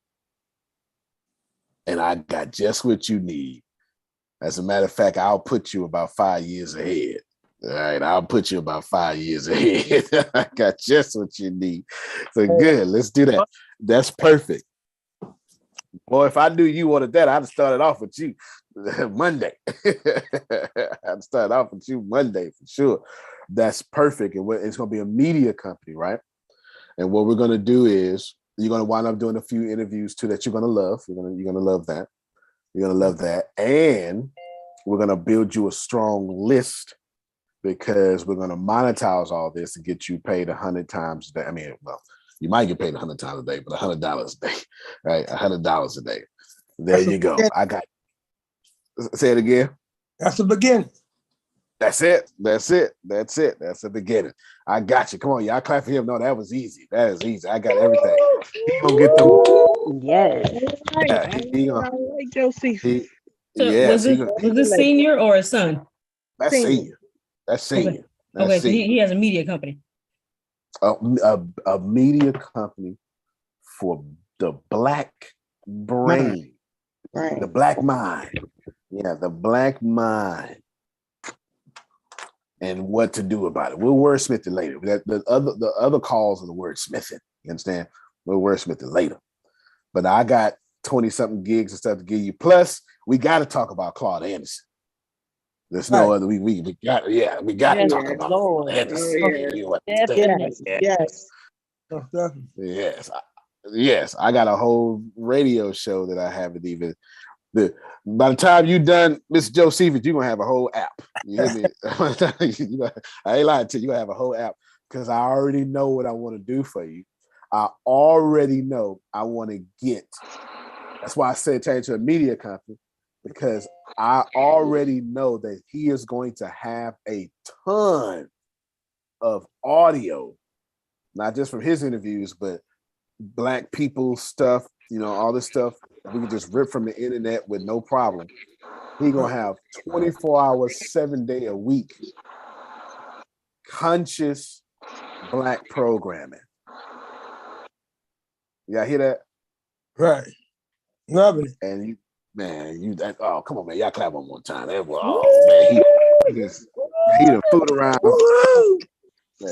And I got just what you need. As a matter of fact, I'll put you about 5 years ahead. All right, I'll put you about 5 years ahead. I got just what you need. So good, let's do that. That's perfect. Boy, if I knew you wanted that, I'd have started off with you Monday. I'd start off with you Monday for sure. That's perfect. And it's going to be a media company, right? And what we're going to do is you're going to wind up doing a few interviews too that you're going to love. You're going to love that. You're going to love that. And we're going to build you a strong list because we're going to monetize all this and get you paid 100 times a day. I mean, well, you might get paid 100 times a day, but $100 a day, right? $100 a day. There you go. I got. Say it again. That's the beginning. That's it. That's it. That's it. That's the beginning. I got you. Come on, y'all clap for him. No, that was easy. That is easy. I got everything. He gonna get them. Yes. Yeah, he gonna. Like Josephus. So Yes, was this senior or a son? That's senior. That's senior. Okay, That's okay, so senior. he has a media company. A media company for the black brain, Right. the black mind. Yeah, the black mind. And what to do about it. We'll wordsmith it later. The other calls are the wordsmithing. You understand? We'll wordsmith it later. But I got 20-something gigs and stuff to give you. Plus, we got to talk about Claude Anderson. There's no other. We got to talk about Claude Anderson. Yes. I got a whole radio show that I haven't even. By the time you done, Mr. Josephus, you're gonna have a whole app. You hear me? I ain't lying to you. You're gonna have a whole app because I already know what I want to do for you. I already know I want to get. That's why I said change to a media company because I already know that he is going to have a ton of audio, not just from his interviews, but black people stuff, all this stuff. We can just rip from the internet with no problem. He gonna have 24 hours, 7 day a week, conscious black programming. Y'all hear that? Right. Loving it. And come on, man. Y'all clap one more time. Man, he done fooled around.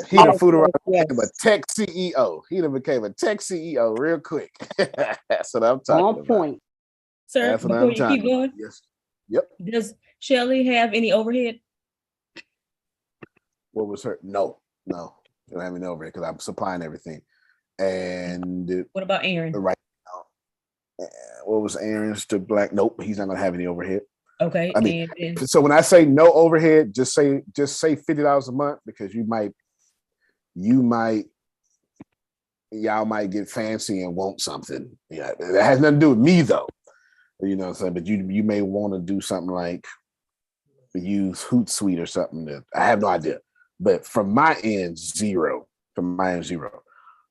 He done fooled around and became a tech CEO. He done became a tech CEO real quick. That's what I'm talking about. Point. Sir, That's what before I'm you talking keep going, about. Yes. Yep. Does Shelly have any overhead? What was her? No. She don't have any overhead because I'm supplying everything. And what about Aaron? Right now, what was Aaron's to black? Nope, he's not gonna have any overhead. Okay. I mean, so when I say no overhead, just say $50 a month because y'all might get fancy and want something. Yeah, it has nothing to do with me though. You know what I'm saying? But you may want to do something like use Hootsuite or something that I have no idea. But from my end, zero.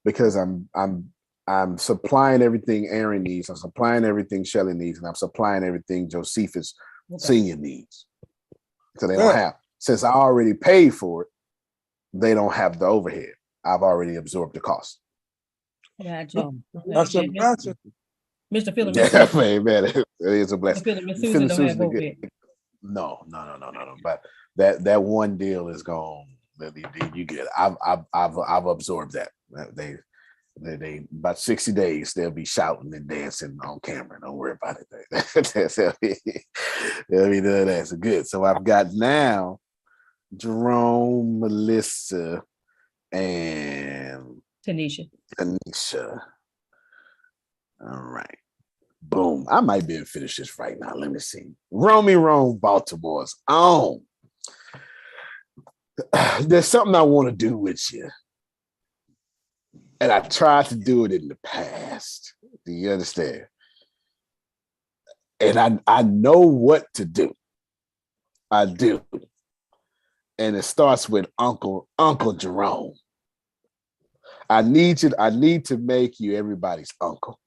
Because I'm supplying everything Aaron needs, I'm supplying everything Shelly needs, and I'm supplying everything Josephus Senior needs. So they don't have, since I already paid for it, they don't have the overhead. I've already absorbed the cost. Gotcha. That's a blessing. Mr. Philip. Man, it is a blessing. Philip Susan don't have overhead. No. But that one deal is gone. You get. I've absorbed that. They about 60 days they'll be shouting and dancing on camera. Don't worry about it. They'll be doing that. So good. So I've got now Jerome, Melissa, and Tanisha. Tanisha. All right. Boom. I might be able to finish this right now. Let me see. Romy Rome, Baltimore's own. There's something I want to do with you. And I tried to do it in the past. Do you understand? And I know what to do. I do. And it starts with Uncle Jerome. I need to make you everybody's uncle.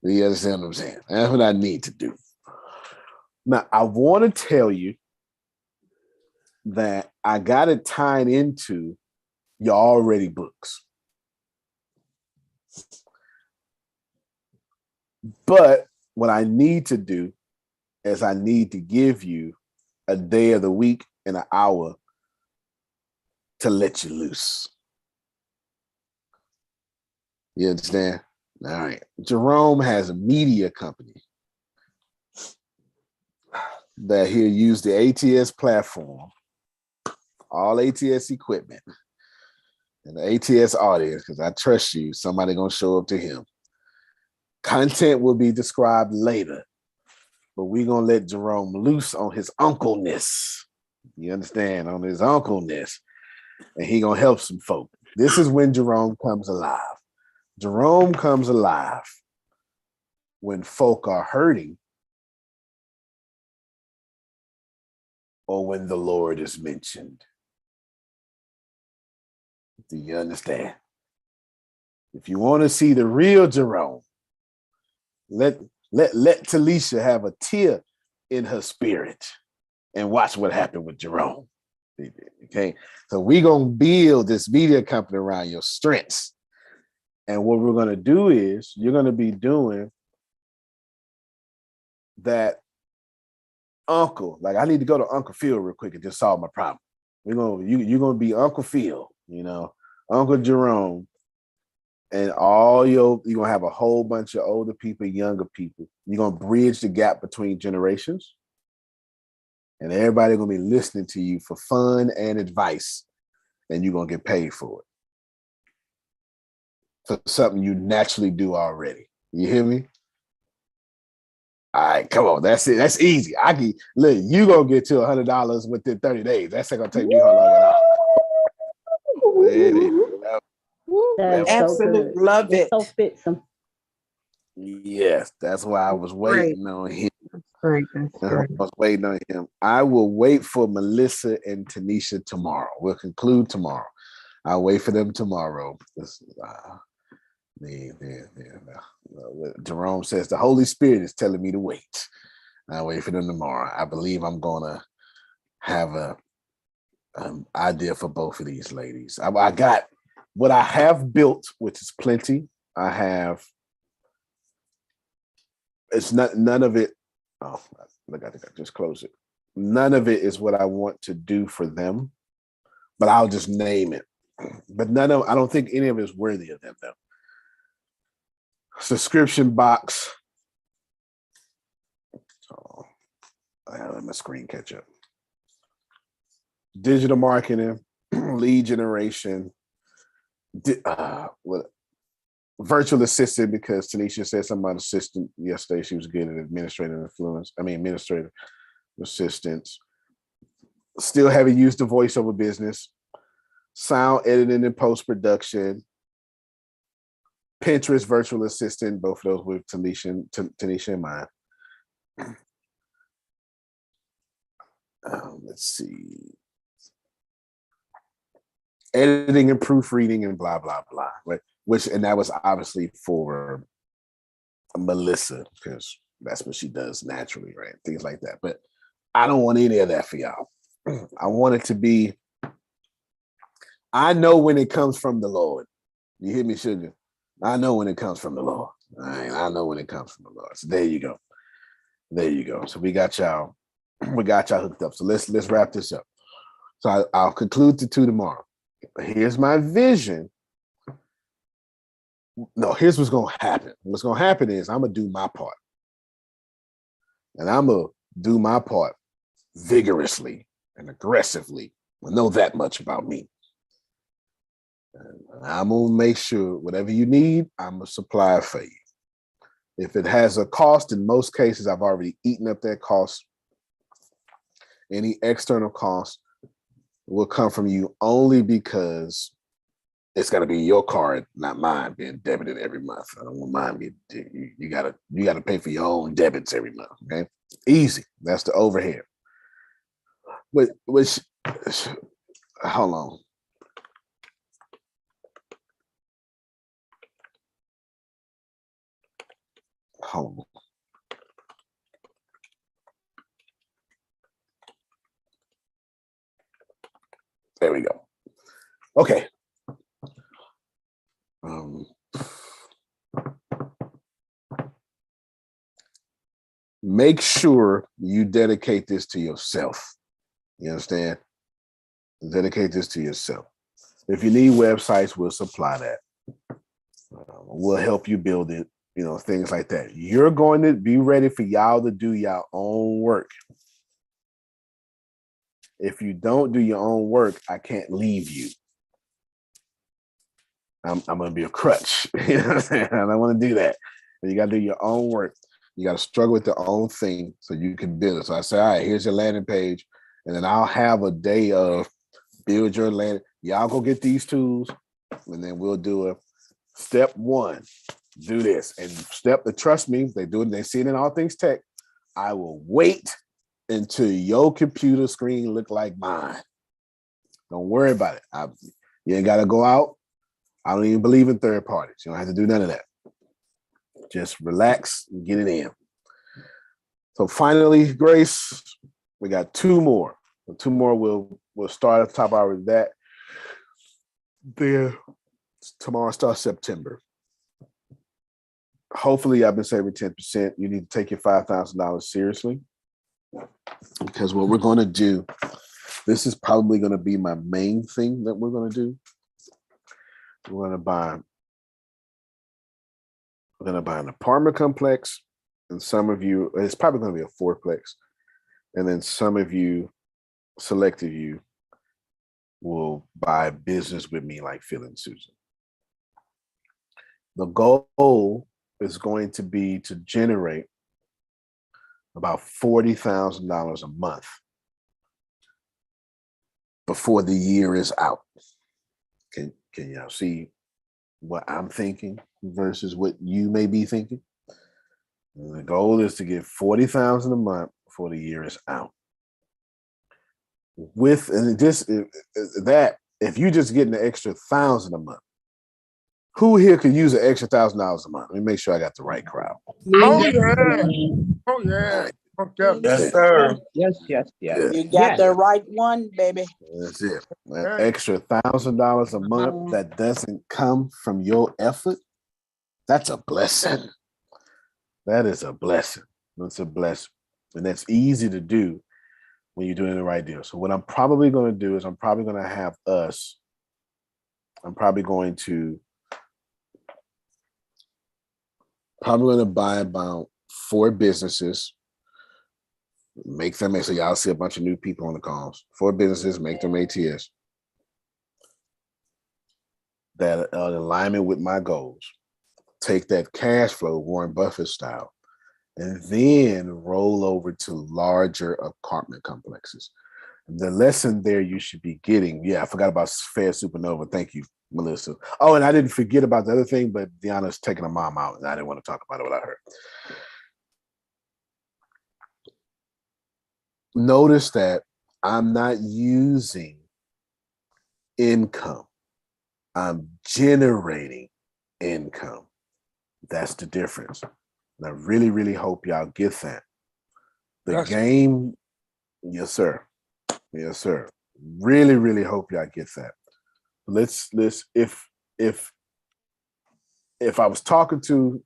Do you understand what I'm saying? That's what I need to do. Now, I want to tell you that I got it tied into your already books. But what I need to do is I need to give you a day of the week and an hour to let you loose. You understand? All right. Jerome has a media company that he'll use the ATS platform, all ATS equipment, and the ATS audience, because I trust you, somebody gonna show up to him. Content will be described later, but we're gonna let Jerome loose on his uncleness. You understand? On his uncleness. And he gonna help some folk. This is when Jerome comes alive. Jerome comes alive when folk are hurting or when the Lord is mentioned. Do you understand? If you want to see the real Jerome, let Talisha have a tear in her spirit and watch what happened with Jerome. Okay, so we're gonna build this media company around your strengths. And what we're gonna do is you're gonna be doing that uncle. Like I need to go to Uncle Phil real quick and just solve my problem. You're gonna be Uncle Phil, Uncle Jerome, and you're gonna have a whole bunch of older people, younger people. You're gonna bridge the gap between generations. And everybody gonna be listening to you for fun and advice, and you're gonna get paid for it. For something you naturally do already. You hear me? All right, come on. That's it. That's easy. Look, you gonna get to $100 within 30 days. That's not gonna take me how long at all. That's Absolutely so love it. So fitsome. Yes, that's why I was waiting on him. Great. That's great. I was waiting on him. I will wait for Melissa and Tanisha tomorrow. We'll conclude tomorrow. I'll wait for them tomorrow. Jerome says the Holy Spirit is telling me to wait. I'll wait for them tomorrow. I believe I'm gonna have an idea for both of these ladies. I got what I have built, which is plenty. It's not none of it. Oh, look, I think I just closed it. None of it is what I want to do for them, but I'll just name it. But I don't think any of it is worthy of them though. Subscription box. Oh, I let my screen catch up. Digital marketing, lead generation, virtual assistant, because Tanisha said something about assistant yesterday. She was good at administrative assistants. Still haven't used the voiceover business. Sound editing and post-production. Pinterest virtual assistant, both of those with Tanisha in mind. Let's see. Editing and proofreading and blah, blah, blah. Right? And that was obviously for Melissa, because that's what she does naturally, right? Things like that. But I don't want any of that for y'all. I want it to be, I know when it comes from the Lord. You hear me, sugar? I know when it comes from the Lord. I know when it comes from the Lord. So there you go. There you go. So we got y'all hooked up. So let's wrap this up. So I'll conclude the 2 tomorrow. Here's my vision. No, here's what's gonna happen. What's gonna happen is I'm gonna do my part. And I'm gonna do my part vigorously and aggressively. I know that much about me. I'm gonna make sure whatever you need, I'm gonna supply for you. If it has a cost, in most cases, I've already eaten up that cost. Any external cost will come from you only because it's gonna be your card, not mine, being debited every month. I don't want mine being. You gotta pay for your own debits every month. Okay, easy. That's the overhead. Which hold on. Hold on. There we go. Okay. Make sure you dedicate this to yourself. You understand? Dedicate this to yourself. If you need websites, we'll supply that. We'll help you build it, things like that. You're going to be ready for y'all to do your own work. If you don't do your own work, I can't leave you. I'm going to be a crutch. You know what I'm saying? I don't want to do that. But you got to do your own work. You got to struggle with your own thing so you can build it. So I say, all right, here's your landing page. And then I'll have a day of build your landing. Y'all go get these tools. And then we'll do a step one. Do this. And trust me, they do it. They see it in All Things Tech. I will wait until your computer screen look like mine. Don't worry about it. You ain't got to go out. I don't even believe in third parties. You don't have to do none of that. Just relax and get it in. So finally, Grace, we got two more. Two more we'll start at the top of that. There, tomorrow starts September. Hopefully, I've been saving 10%. You need to take your $5,000 seriously. Because what we're going to do, this is probably going to be my main thing that we're going to do. We're going to buy an apartment complex, and some of you, it's probably going to be a fourplex, and then some of you, select of you, will buy business with me like Phil and Susan. The goal is going to be to generate about $40,000 a month before the year is out. Can y'all see what I'm thinking versus what you may be thinking? And the goal is to get $40,000 a month before the year is out. If you just getting an extra $1,000 a month, who here could use an extra $1,000 a month? Let me make sure I got the right crowd. Oh yeah. Oh yeah. Okay. Yes, sir. Yes. You got the right one, baby. That's it. That extra $1,000 a month that doesn't come from your effort, that's a blessing. That is a blessing. That's a blessing. And that's easy to do when you're doing the right deal. So what I'm probably going to do is I'm probably going to buy about 4 businesses, make them, so y'all see a bunch of new people on the calls. 4 businesses, make them ATS that are in alignment with my goals. Take that cash flow, Warren Buffett style, and then roll over to larger apartment complexes. The lesson there you should be getting. Yeah, I forgot about Fair Supernova. Thank you, Melissa. Oh, and I didn't forget about the other thing, but Deanna's taking her mom out, and I didn't want to talk about it without her. Notice that I'm not using income. I'm generating income. That's the difference. And I really, really hope y'all get that. The game, yes, sir. Yes, sir. Really, really hope y'all get that. Let's if I was talking to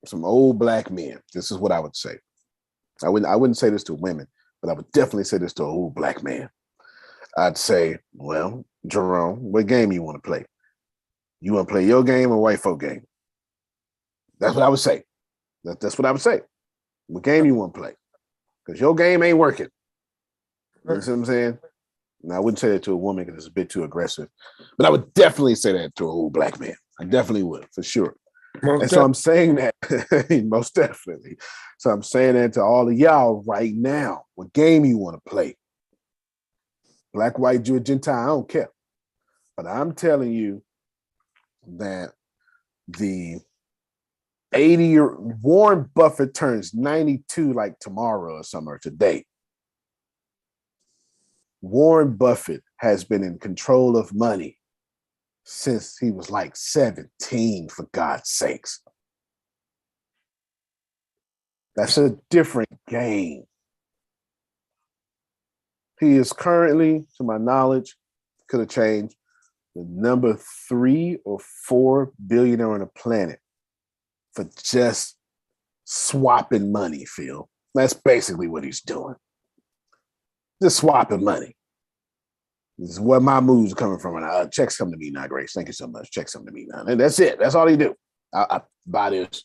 some old black men, this is what I would say. I wouldn't say this to women, but I would definitely say this to an old black man. I'd say, well, Jerome, what game you want to play? You want to play your game or white folk game? That's what I would say. That's what I would say. What game you want to play? Because your game ain't working. You know what I'm saying? And I wouldn't say that to a woman because it's a bit too aggressive, but I would definitely say that to a whole black man. I definitely would, for sure. And so I'm saying that most definitely. So I'm saying that to all of y'all right now. What game you want to play? Black, white, Jew, Gentile, I don't care. But I'm telling you that the 80-year Warren Buffett turns 92 like tomorrow or something, or today. Warren Buffett has been in control of money since he was like 17, for God's sakes. That's a different game. He is currently, to my knowledge, could have changed, the number 3 or 4 billionaire on the planet for just swapping money, Phil. That's basically what he's doing. Just swapping money. This is where my moves are coming from. And checks come to me now, Grace. Thank you so much. Checks come to me now. And that's it. That's all he do. I buy this.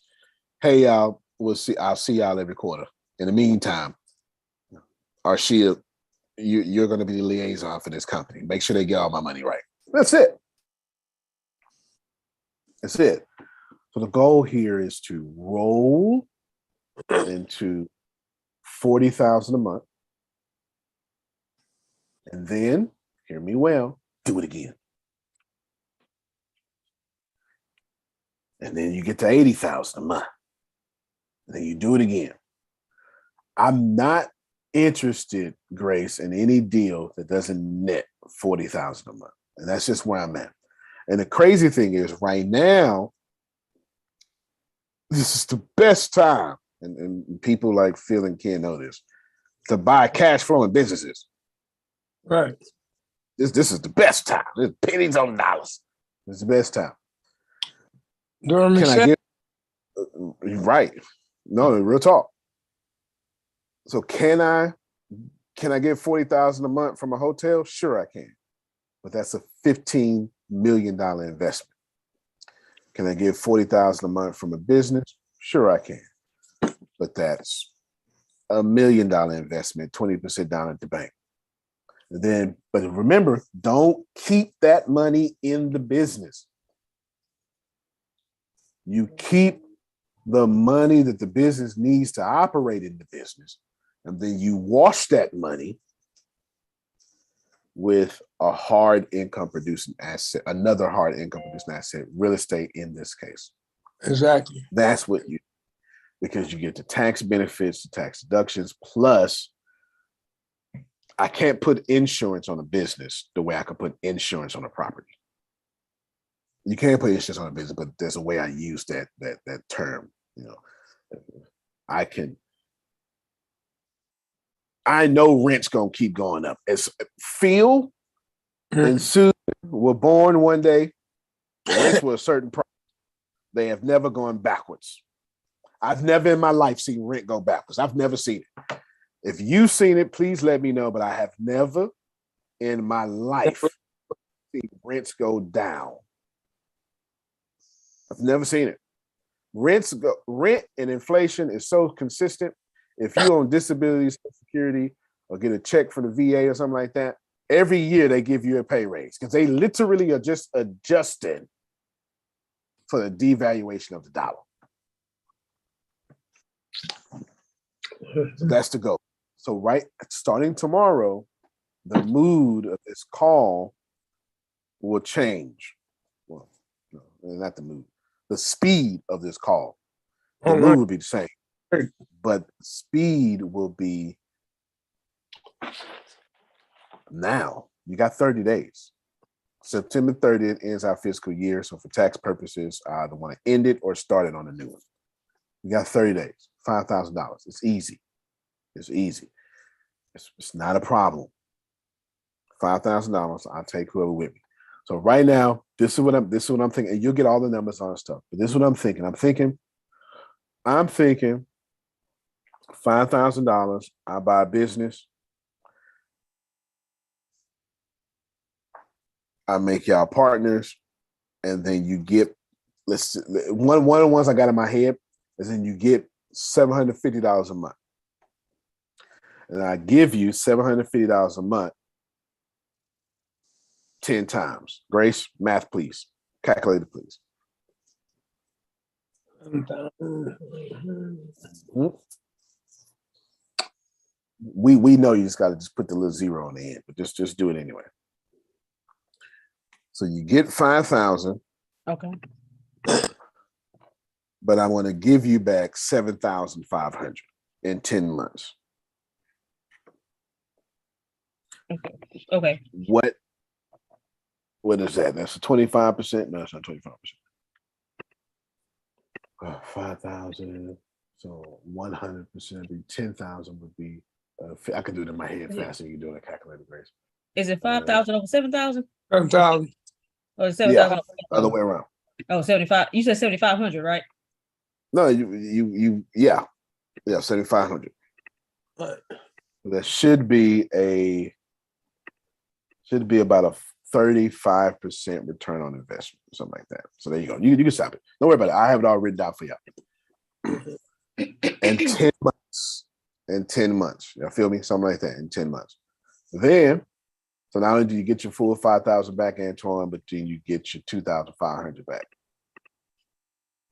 Hey, y'all. I'll see y'all every quarter. In the meantime, Arshia, you're going to be the liaison for this company. Make sure they get all my money right. That's it. That's it. So the goal here is to roll into $40,000 a month. And then, hear me well, do it again. And then you get to $80,000 a month. And then you do it again. I'm not interested, Grace, in any deal that doesn't net $40,000 a month. And that's just where I'm at. And the crazy thing is, right now, this is the best time, and people like Phil and Ken know this, to buy cash flowing businesses. Right. This is the best time. There's pennies on dollars. It's the best time. During Can I get right? No, real talk. So can I get $40,000 a month from a hotel? Sure, I can. But that's a $15 million investment. Can I get $40,000 a month from a business? Sure, I can. But that's $1 million investment, 20% down at the bank. And then, but remember, don't keep that money in the business. You keep the money that the business needs to operate in the business, and then you wash that money with a hard income producing asset, another hard income producing asset, real estate in this case. Exactly. That's what you, because you get the tax benefits, the tax deductions, plus I can't put insurance on a business the way I could put insurance on a property. You can't put insurance on a business, but there's a way I use that term. You know, I know rent's gonna keep going up. As Phil and Susan were born one day, rents were a certain price. They have never gone backwards. I've never in my life seen rent go backwards. I've never seen it. If you've seen it, please let me know. But I have never in my life seen rents go down. I've never seen it. Rent and inflation is so consistent. If you're on disability, Social Security, or get a check from the VA or something like that, every year they give you a pay raise because they literally are just adjusting for the devaluation of the dollar. So that's the goal. So starting tomorrow, the mood of this call will change. Well, no, not the mood. The speed of this call. The mood will be the same, but speed will be now. You got 30 days. September 30th ends our fiscal year. So for tax purposes, I either want to end it or start it on a new one. You got 30 days, $5,000. It's easy. It's easy. It's not a problem. $5,000. I'll take whoever with me. So right now, this is what I'm thinking. And you'll get all the numbers on stuff. But this is what I'm thinking. I'm thinking $5,000. I buy a business. I make y'all partners, and then you get one of the ones I got in my head is then you get $750 a month. And I give you $750 a month 10 times. Grace, math, please. Calculator, please. We know you just got to just put the little zero on the end, but just do it anyway. So you get 5,000. Okay. But I want to give you back 7,500 in 10 months. Okay. What is that? That's a 25%? No, it's not 25%. 5,000. So 100% would be 10,000 would be. I can do it in my head faster than you do in a calculator, Grace. Is it 5,000 over 7,000? 7,000. Or 7,000? Yeah, other way around. Oh, 75. You said 7,500, right? No, yeah, 7,500. That should be about a 35% return on investment, something like that. So there you go. You can stop it. Don't worry about it. I have it all written down for you. And 10 months. In 10 months. You feel me? Something like that in 10 months. Then, so not only do you get your full 5,000 back, Antoine, but then you get your 2,500 back.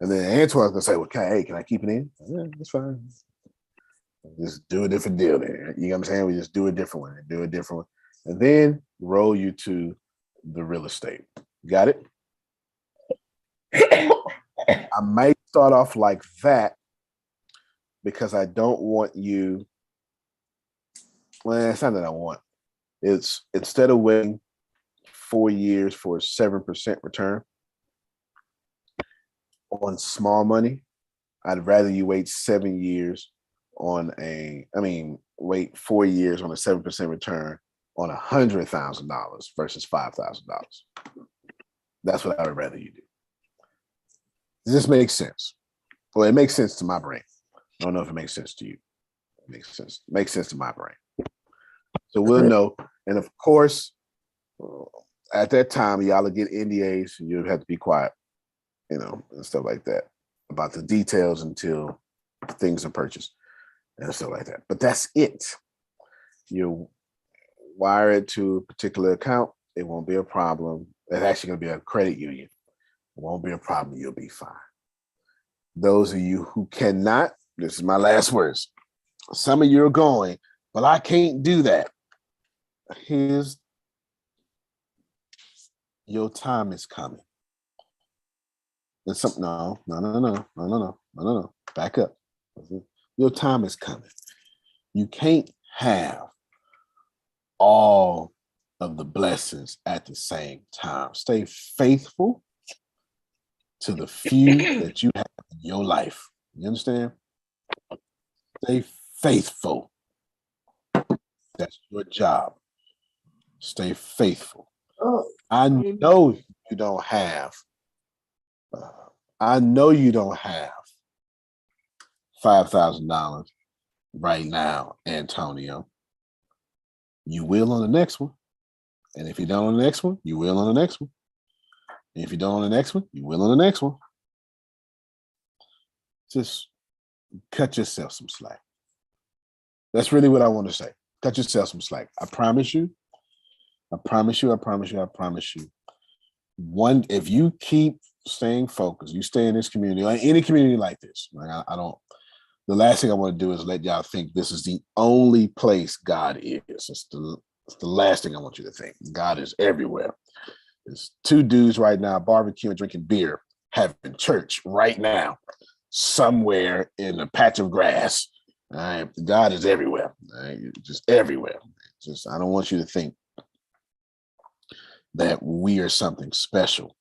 And then Antoine's gonna say, well, can I keep it in? Yeah, that's fine. Just do a different deal there. You know what I'm saying? We just do a different one. Do a different one. And then roll you to the real estate. Got it? I might start off like that because I don't want you. Well, it's not that I want. It's instead of waiting 4 years for a 7% return on small money, I'd rather you wait 7 years wait 4 years on a 7% return on $100,000 versus $5,000. That's what I would rather you do. Does this make sense? Well, it makes sense to my brain. I don't know if it makes sense to you. It makes sense. It makes sense to my brain. So we'll know. And of course, at that time, y'all will get NDAs and you'll have to be quiet, and stuff like that about the details until things are purchased and stuff like that. But that's it. You wire it to a particular account. It won't be a problem. It's actually going to be a credit union. It won't be a problem. You'll be fine. Those of you who cannot, this is my last words. Some of you are going, but I can't do that. Your time is coming. There's something. No. Back up. Your time is coming. You can't have all of the blessings at the same time. Stay faithful to the few that you have in your life. You understand? Stay faithful. That's your job. Stay faithful. I know you don't have $5,000 right now, Antonio. You will on the next one. And if you don't on the next one, you will on the next one. And if you don't on the next one, you will on the next one. Just cut yourself some slack. That's really what I want to say. Cut yourself some slack. I promise you. If you keep staying focused, you stay in this community, or any community like this. Like the last thing I want to do is let y'all think this is the only place God is. It's the last thing I want you to think. God is everywhere. There's two dudes right now barbecuing, drinking beer, having church right now, somewhere in a patch of grass. All right, God is everywhere. All right? Just everywhere. I don't want you to think that we are something special.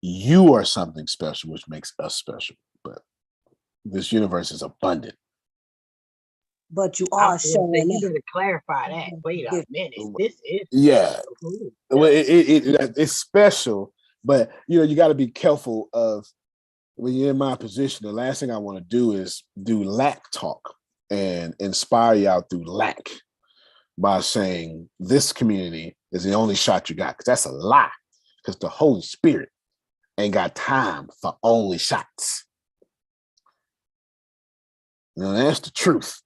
You are something special, which makes us special. But this universe is abundant. But you are showing. You better clarify that. Wait a minute. This is Well, it's special, but you got to be careful of when you're in my position. The last thing I want to do is do lack talk and inspire y'all through lack by saying this community is the only shot you got, because that's a lie. Because the Holy Spirit ain't got time for only shots. That's the truth.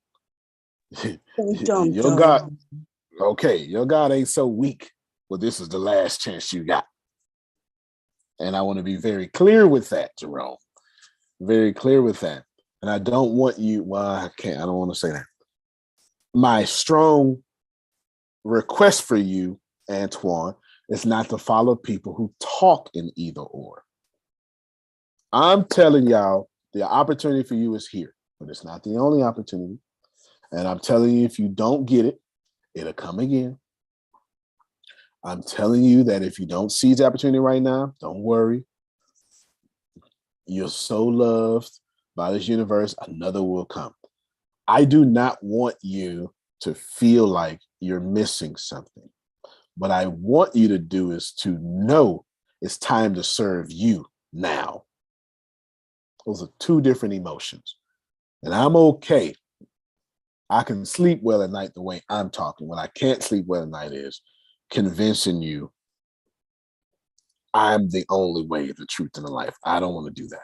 Your God, Okay, your God ain't so weak. Well, this is the last chance you got. And I want to be very clear with that, Jerome. Very clear with that. And I don't want you, well, I don't want to say that. My strong request for you, Antoine, is not to follow people who talk in either or. I'm telling y'all, the opportunity for you is here, but it's not the only opportunity. And I'm telling you, if you don't get it, it'll come again. I'm telling you that if you don't seize the opportunity right now, don't worry. You're so loved by this universe, another will come. I do not want you to feel like you're missing something. What I want you to do is to know it's time to serve you now. Those are two different emotions. And I'm okay. I can sleep well at night the way I'm talking. When I can't sleep well at night is convincing you I'm the only way, the truth, and the life. I don't want to do that.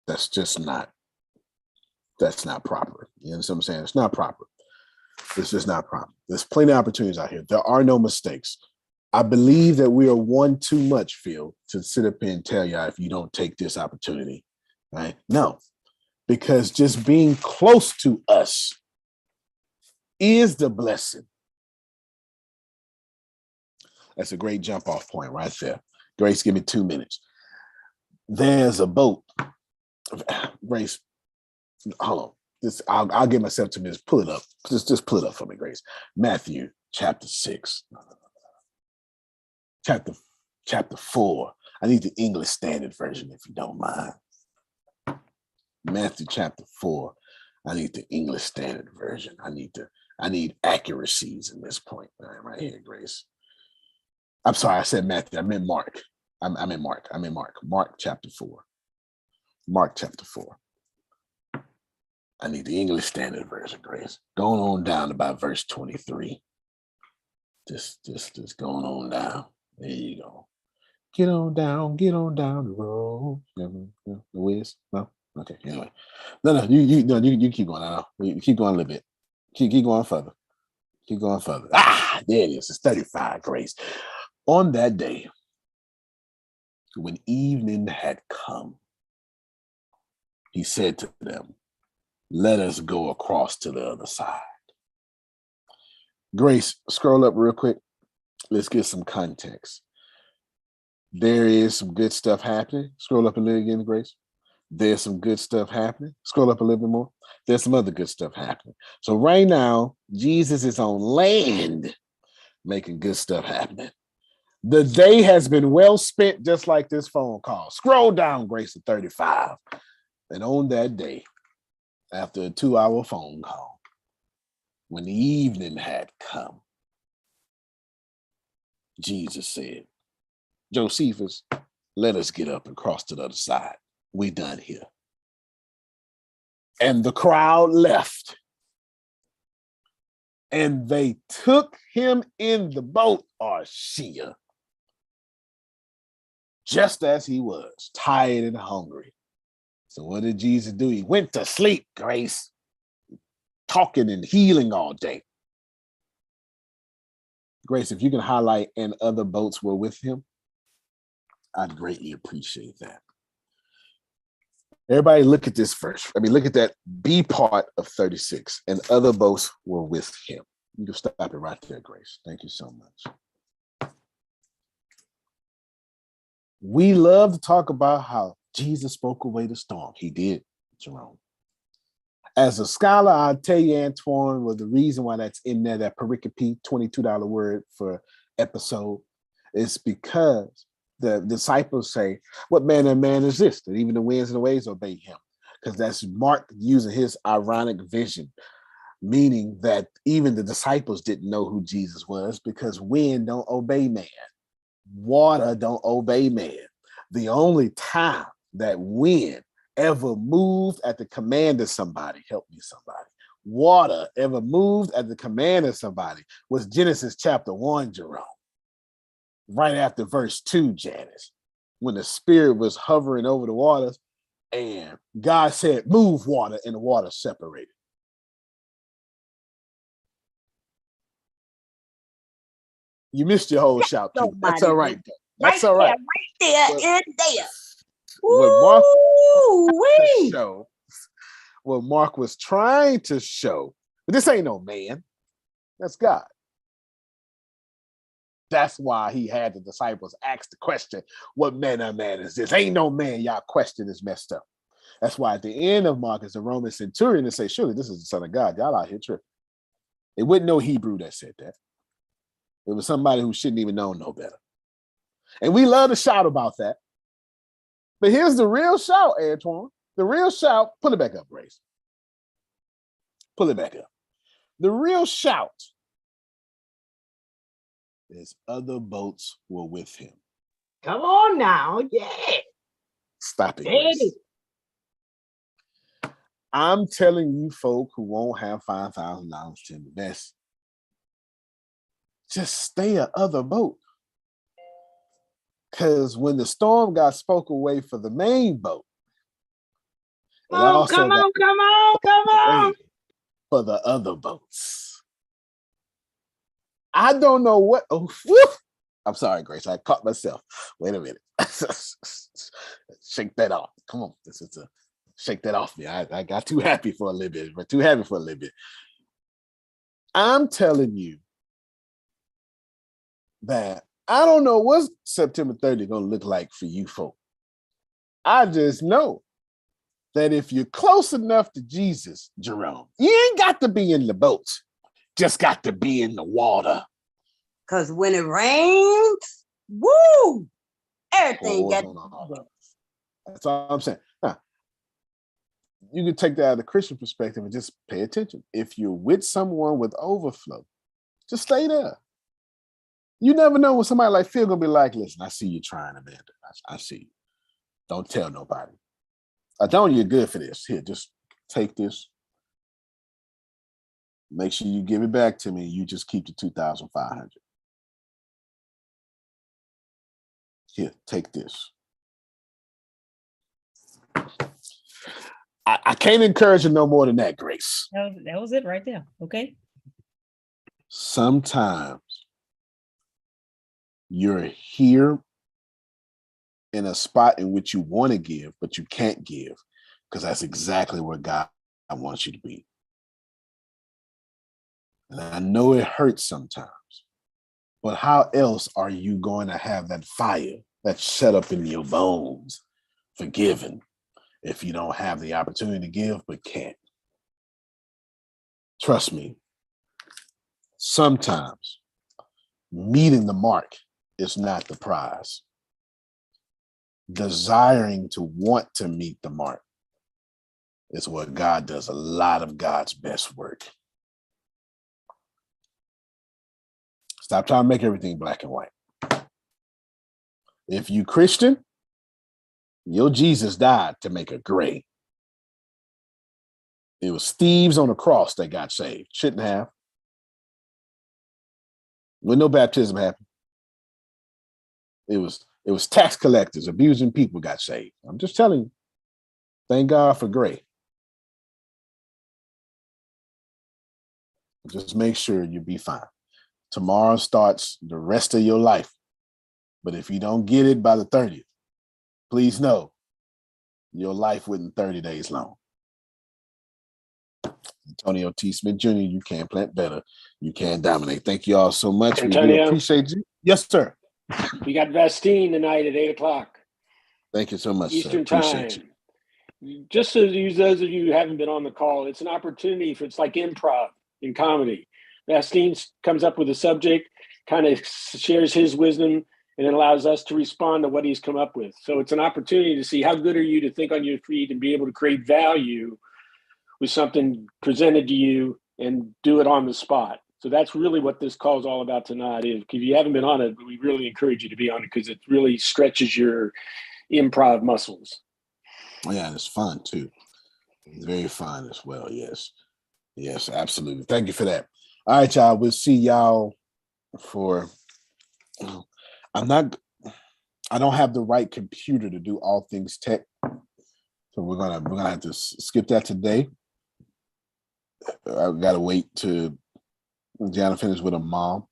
That's not proper. You understand what I'm saying? It's not proper. It's just not proper. There's plenty of opportunities out here. There are no mistakes. I believe that we are one too much, Phil, to sit up here and tell y'all if you don't take this opportunity, right? No, because just being close to us is the blessing. That's a great jump off point right there. Grace, give me 2 minutes. There's a boat. Grace, hold on. I'll give myself 2 minutes. Pull it up. Just pull it up for me, Grace. Matthew chapter 6. Chapter 4. I need the English Standard Version, if you don't mind. Matthew chapter 4. I need the English Standard Version. I need accuracies in this point. Right here, Grace. I'm sorry, I said Matthew. I meant Mark. I meant Mark. Mark chapter 4. Mark chapter 4. I need the English Standard Version, Grace. Going on down to about verse 23. Just going on down. There you go. Get on down the road. The Wiz? No? Okay, anyway. No, you keep going. No, you keep going a little bit. Keep going further. Keep going further. There it is. It's 35, Grace. On that day, when evening had come, he said to them, let us go across to the other side. Grace, scroll up real quick. Let's get some context. There is some good stuff happening. Scroll up a little again, Grace. There's some good stuff happening. Scroll up a little bit more. There's some other good stuff happening. So right now, Jesus is on land making good stuff happening. The day has been well spent, just like this phone call. Scroll down, Grace, to 35. And on that day, after a 2-hour phone call, when the evening had come, Jesus said, Josephus, let us get up and cross to the other side. We done here. And the crowd left. And they took him in the boat, Arshia, just as he was, tired and hungry. So what did Jesus do? He went to sleep, Grace, talking and healing all day. Grace, if you can highlight and other boats were with him, I'd greatly appreciate that. Everybody look at this first. Look at that B part of 36, and other boats were with him. You can stop it right there, Grace. Thank you so much. We love to talk about how Jesus spoke away the storm. He did, Jerome. As a scholar, I'll tell you, Antoine, was the reason why that's in there, that pericope, $22 word for episode, is because the disciples say, what manner of man is this, that even the winds and the waves obey him? Because that's Mark using his ironic vision, meaning that even the disciples didn't know who Jesus was, because wind don't obey man. Water don't obey man. The only time that wind ever moved at the command of somebody, help me somebody, water ever moved at the command of somebody was Genesis chapter 1, Jerome. Right after verse 2, Janice, when the spirit was hovering over the waters and God said, move water, and the water separated. You missed your whole shout too. That's all right. That's Right all right. there, right there, and there. What Mark was trying to show, but this ain't no man. That's God. That's why he had the disciples ask the question, what manner of man is this? Ain't no man, y'all question is messed up. That's why at the end of Mark is the Roman centurion and say, surely this is the Son of God. Y'all out here tripping. It wasn't no Hebrew that said that. It was somebody who shouldn't even know no better. And we love to shout about that. But here's the real shout, Antoine. The real shout, pull it back up, Grace. Pull it back up. The real shout is other boats were with him. Come on now. Yeah. Stop it, Grace. I'm telling you folk who won't have $5,000 to invest, just stay a other boat. Because when the storm got spoke away for the main boat, come on. For the other boats. I don't know what. Oh, I'm sorry, Grace. I caught myself. Wait a minute. Shake that off. Come on. This is shake that off me. I got too happy for a little bit. But too happy for a little bit. I'm telling you that I don't know what September 30th going to look like for you folk. I just know that if you're close enough to Jesus, Jerome, you ain't got to be in the boat. Just got to be in the water. Because when it rains, woo, everything gets. That's all I'm saying. Now, you can take that out of the Christian perspective and just pay attention. If you're with someone with overflow, just stay there. You never know what somebody like Phil gonna be like. Listen, I see you trying, Amanda. I see you. Don't tell nobody. Adonia, you're good for this. Here, just take this. Make sure you give it back to me. You just keep the $2,500. Here, take this. I can't encourage you no more than that, Grace. That was it right there. Okay. Sometimes you're here in a spot in which you want to give, but you can't give because that's exactly where God wants you to be. And I know it hurts sometimes, but how else are you going to have that fire that's set up in your bones forgiven if you don't have the opportunity to give but can't? Trust me, sometimes meeting the mark is not the prize. Desiring to want to meet the mark is what God does a lot of God's best work. Stop trying to make everything black and white. If you Christian, your Jesus died to make it gray. It was thieves on the cross that got saved. Shouldn't have. When no baptism happened. It was tax collectors abusing people got saved. I'm just telling you. Thank God for gray. Just make sure you be fine. Tomorrow starts the rest of your life. But if you don't get it by the 30th, please know your life wasn't 30 days long. Antonio T. Smith Jr., you can plant better. You can dominate. Thank you all so much. Antonio, we do appreciate you. Yes, sir. We got Vastine tonight at 8:00. Thank you so much, Eastern sir. Appreciate time. You. Just so those of you who haven't been on the call, it's an opportunity for, it's like improv in comedy. Vastine comes up with a subject, kind of shares his wisdom, and it allows us to respond to what he's come up with. So it's an opportunity to see how good are you to think on your feet and be able to create value with something presented to you and do it on the spot. So that's really what this call is all about tonight. If you haven't been on it, we really encourage you to be on it because it really stretches your improv muscles. Yeah, and it's fun too. It's very fun as well. Yes. Yes, absolutely. Thank you for that. All right, y'all. We'll see y'all for I don't have the right computer to do all things tech. So we're gonna have to skip that today. I've got to wait to Jana finish with her mom.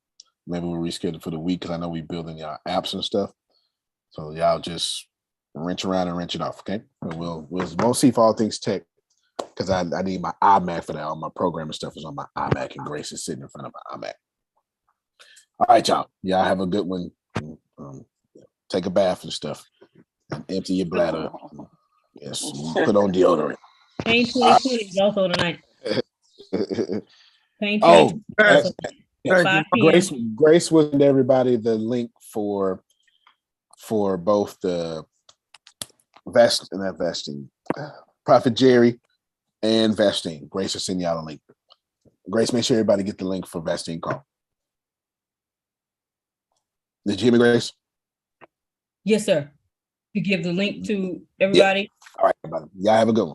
maybe we'll reschedule for the week because I know we building y'all apps and stuff. So y'all just wrench around and wrench it off, okay? And we'll see for all things tech because I need my iMac for that. All my programming stuff is on my iMac, and Grace is sitting in front of my iMac. All right, y'all. Y'all have a good one. Take a bath and stuff, and empty your bladder. Yes, put on deodorant. Pain 2020 is also tonight. Pain Oh, 2020 at 5 p.m. Grace will send everybody the link for both the vesting, Prophet Jerry and vesting. Grace will send y'all a link. Grace, make sure everybody get the link for vesting call. Did you hear me, Grace? Yes, sir. You give the link to everybody. Yep. All right, everybody. Y'all have a good one.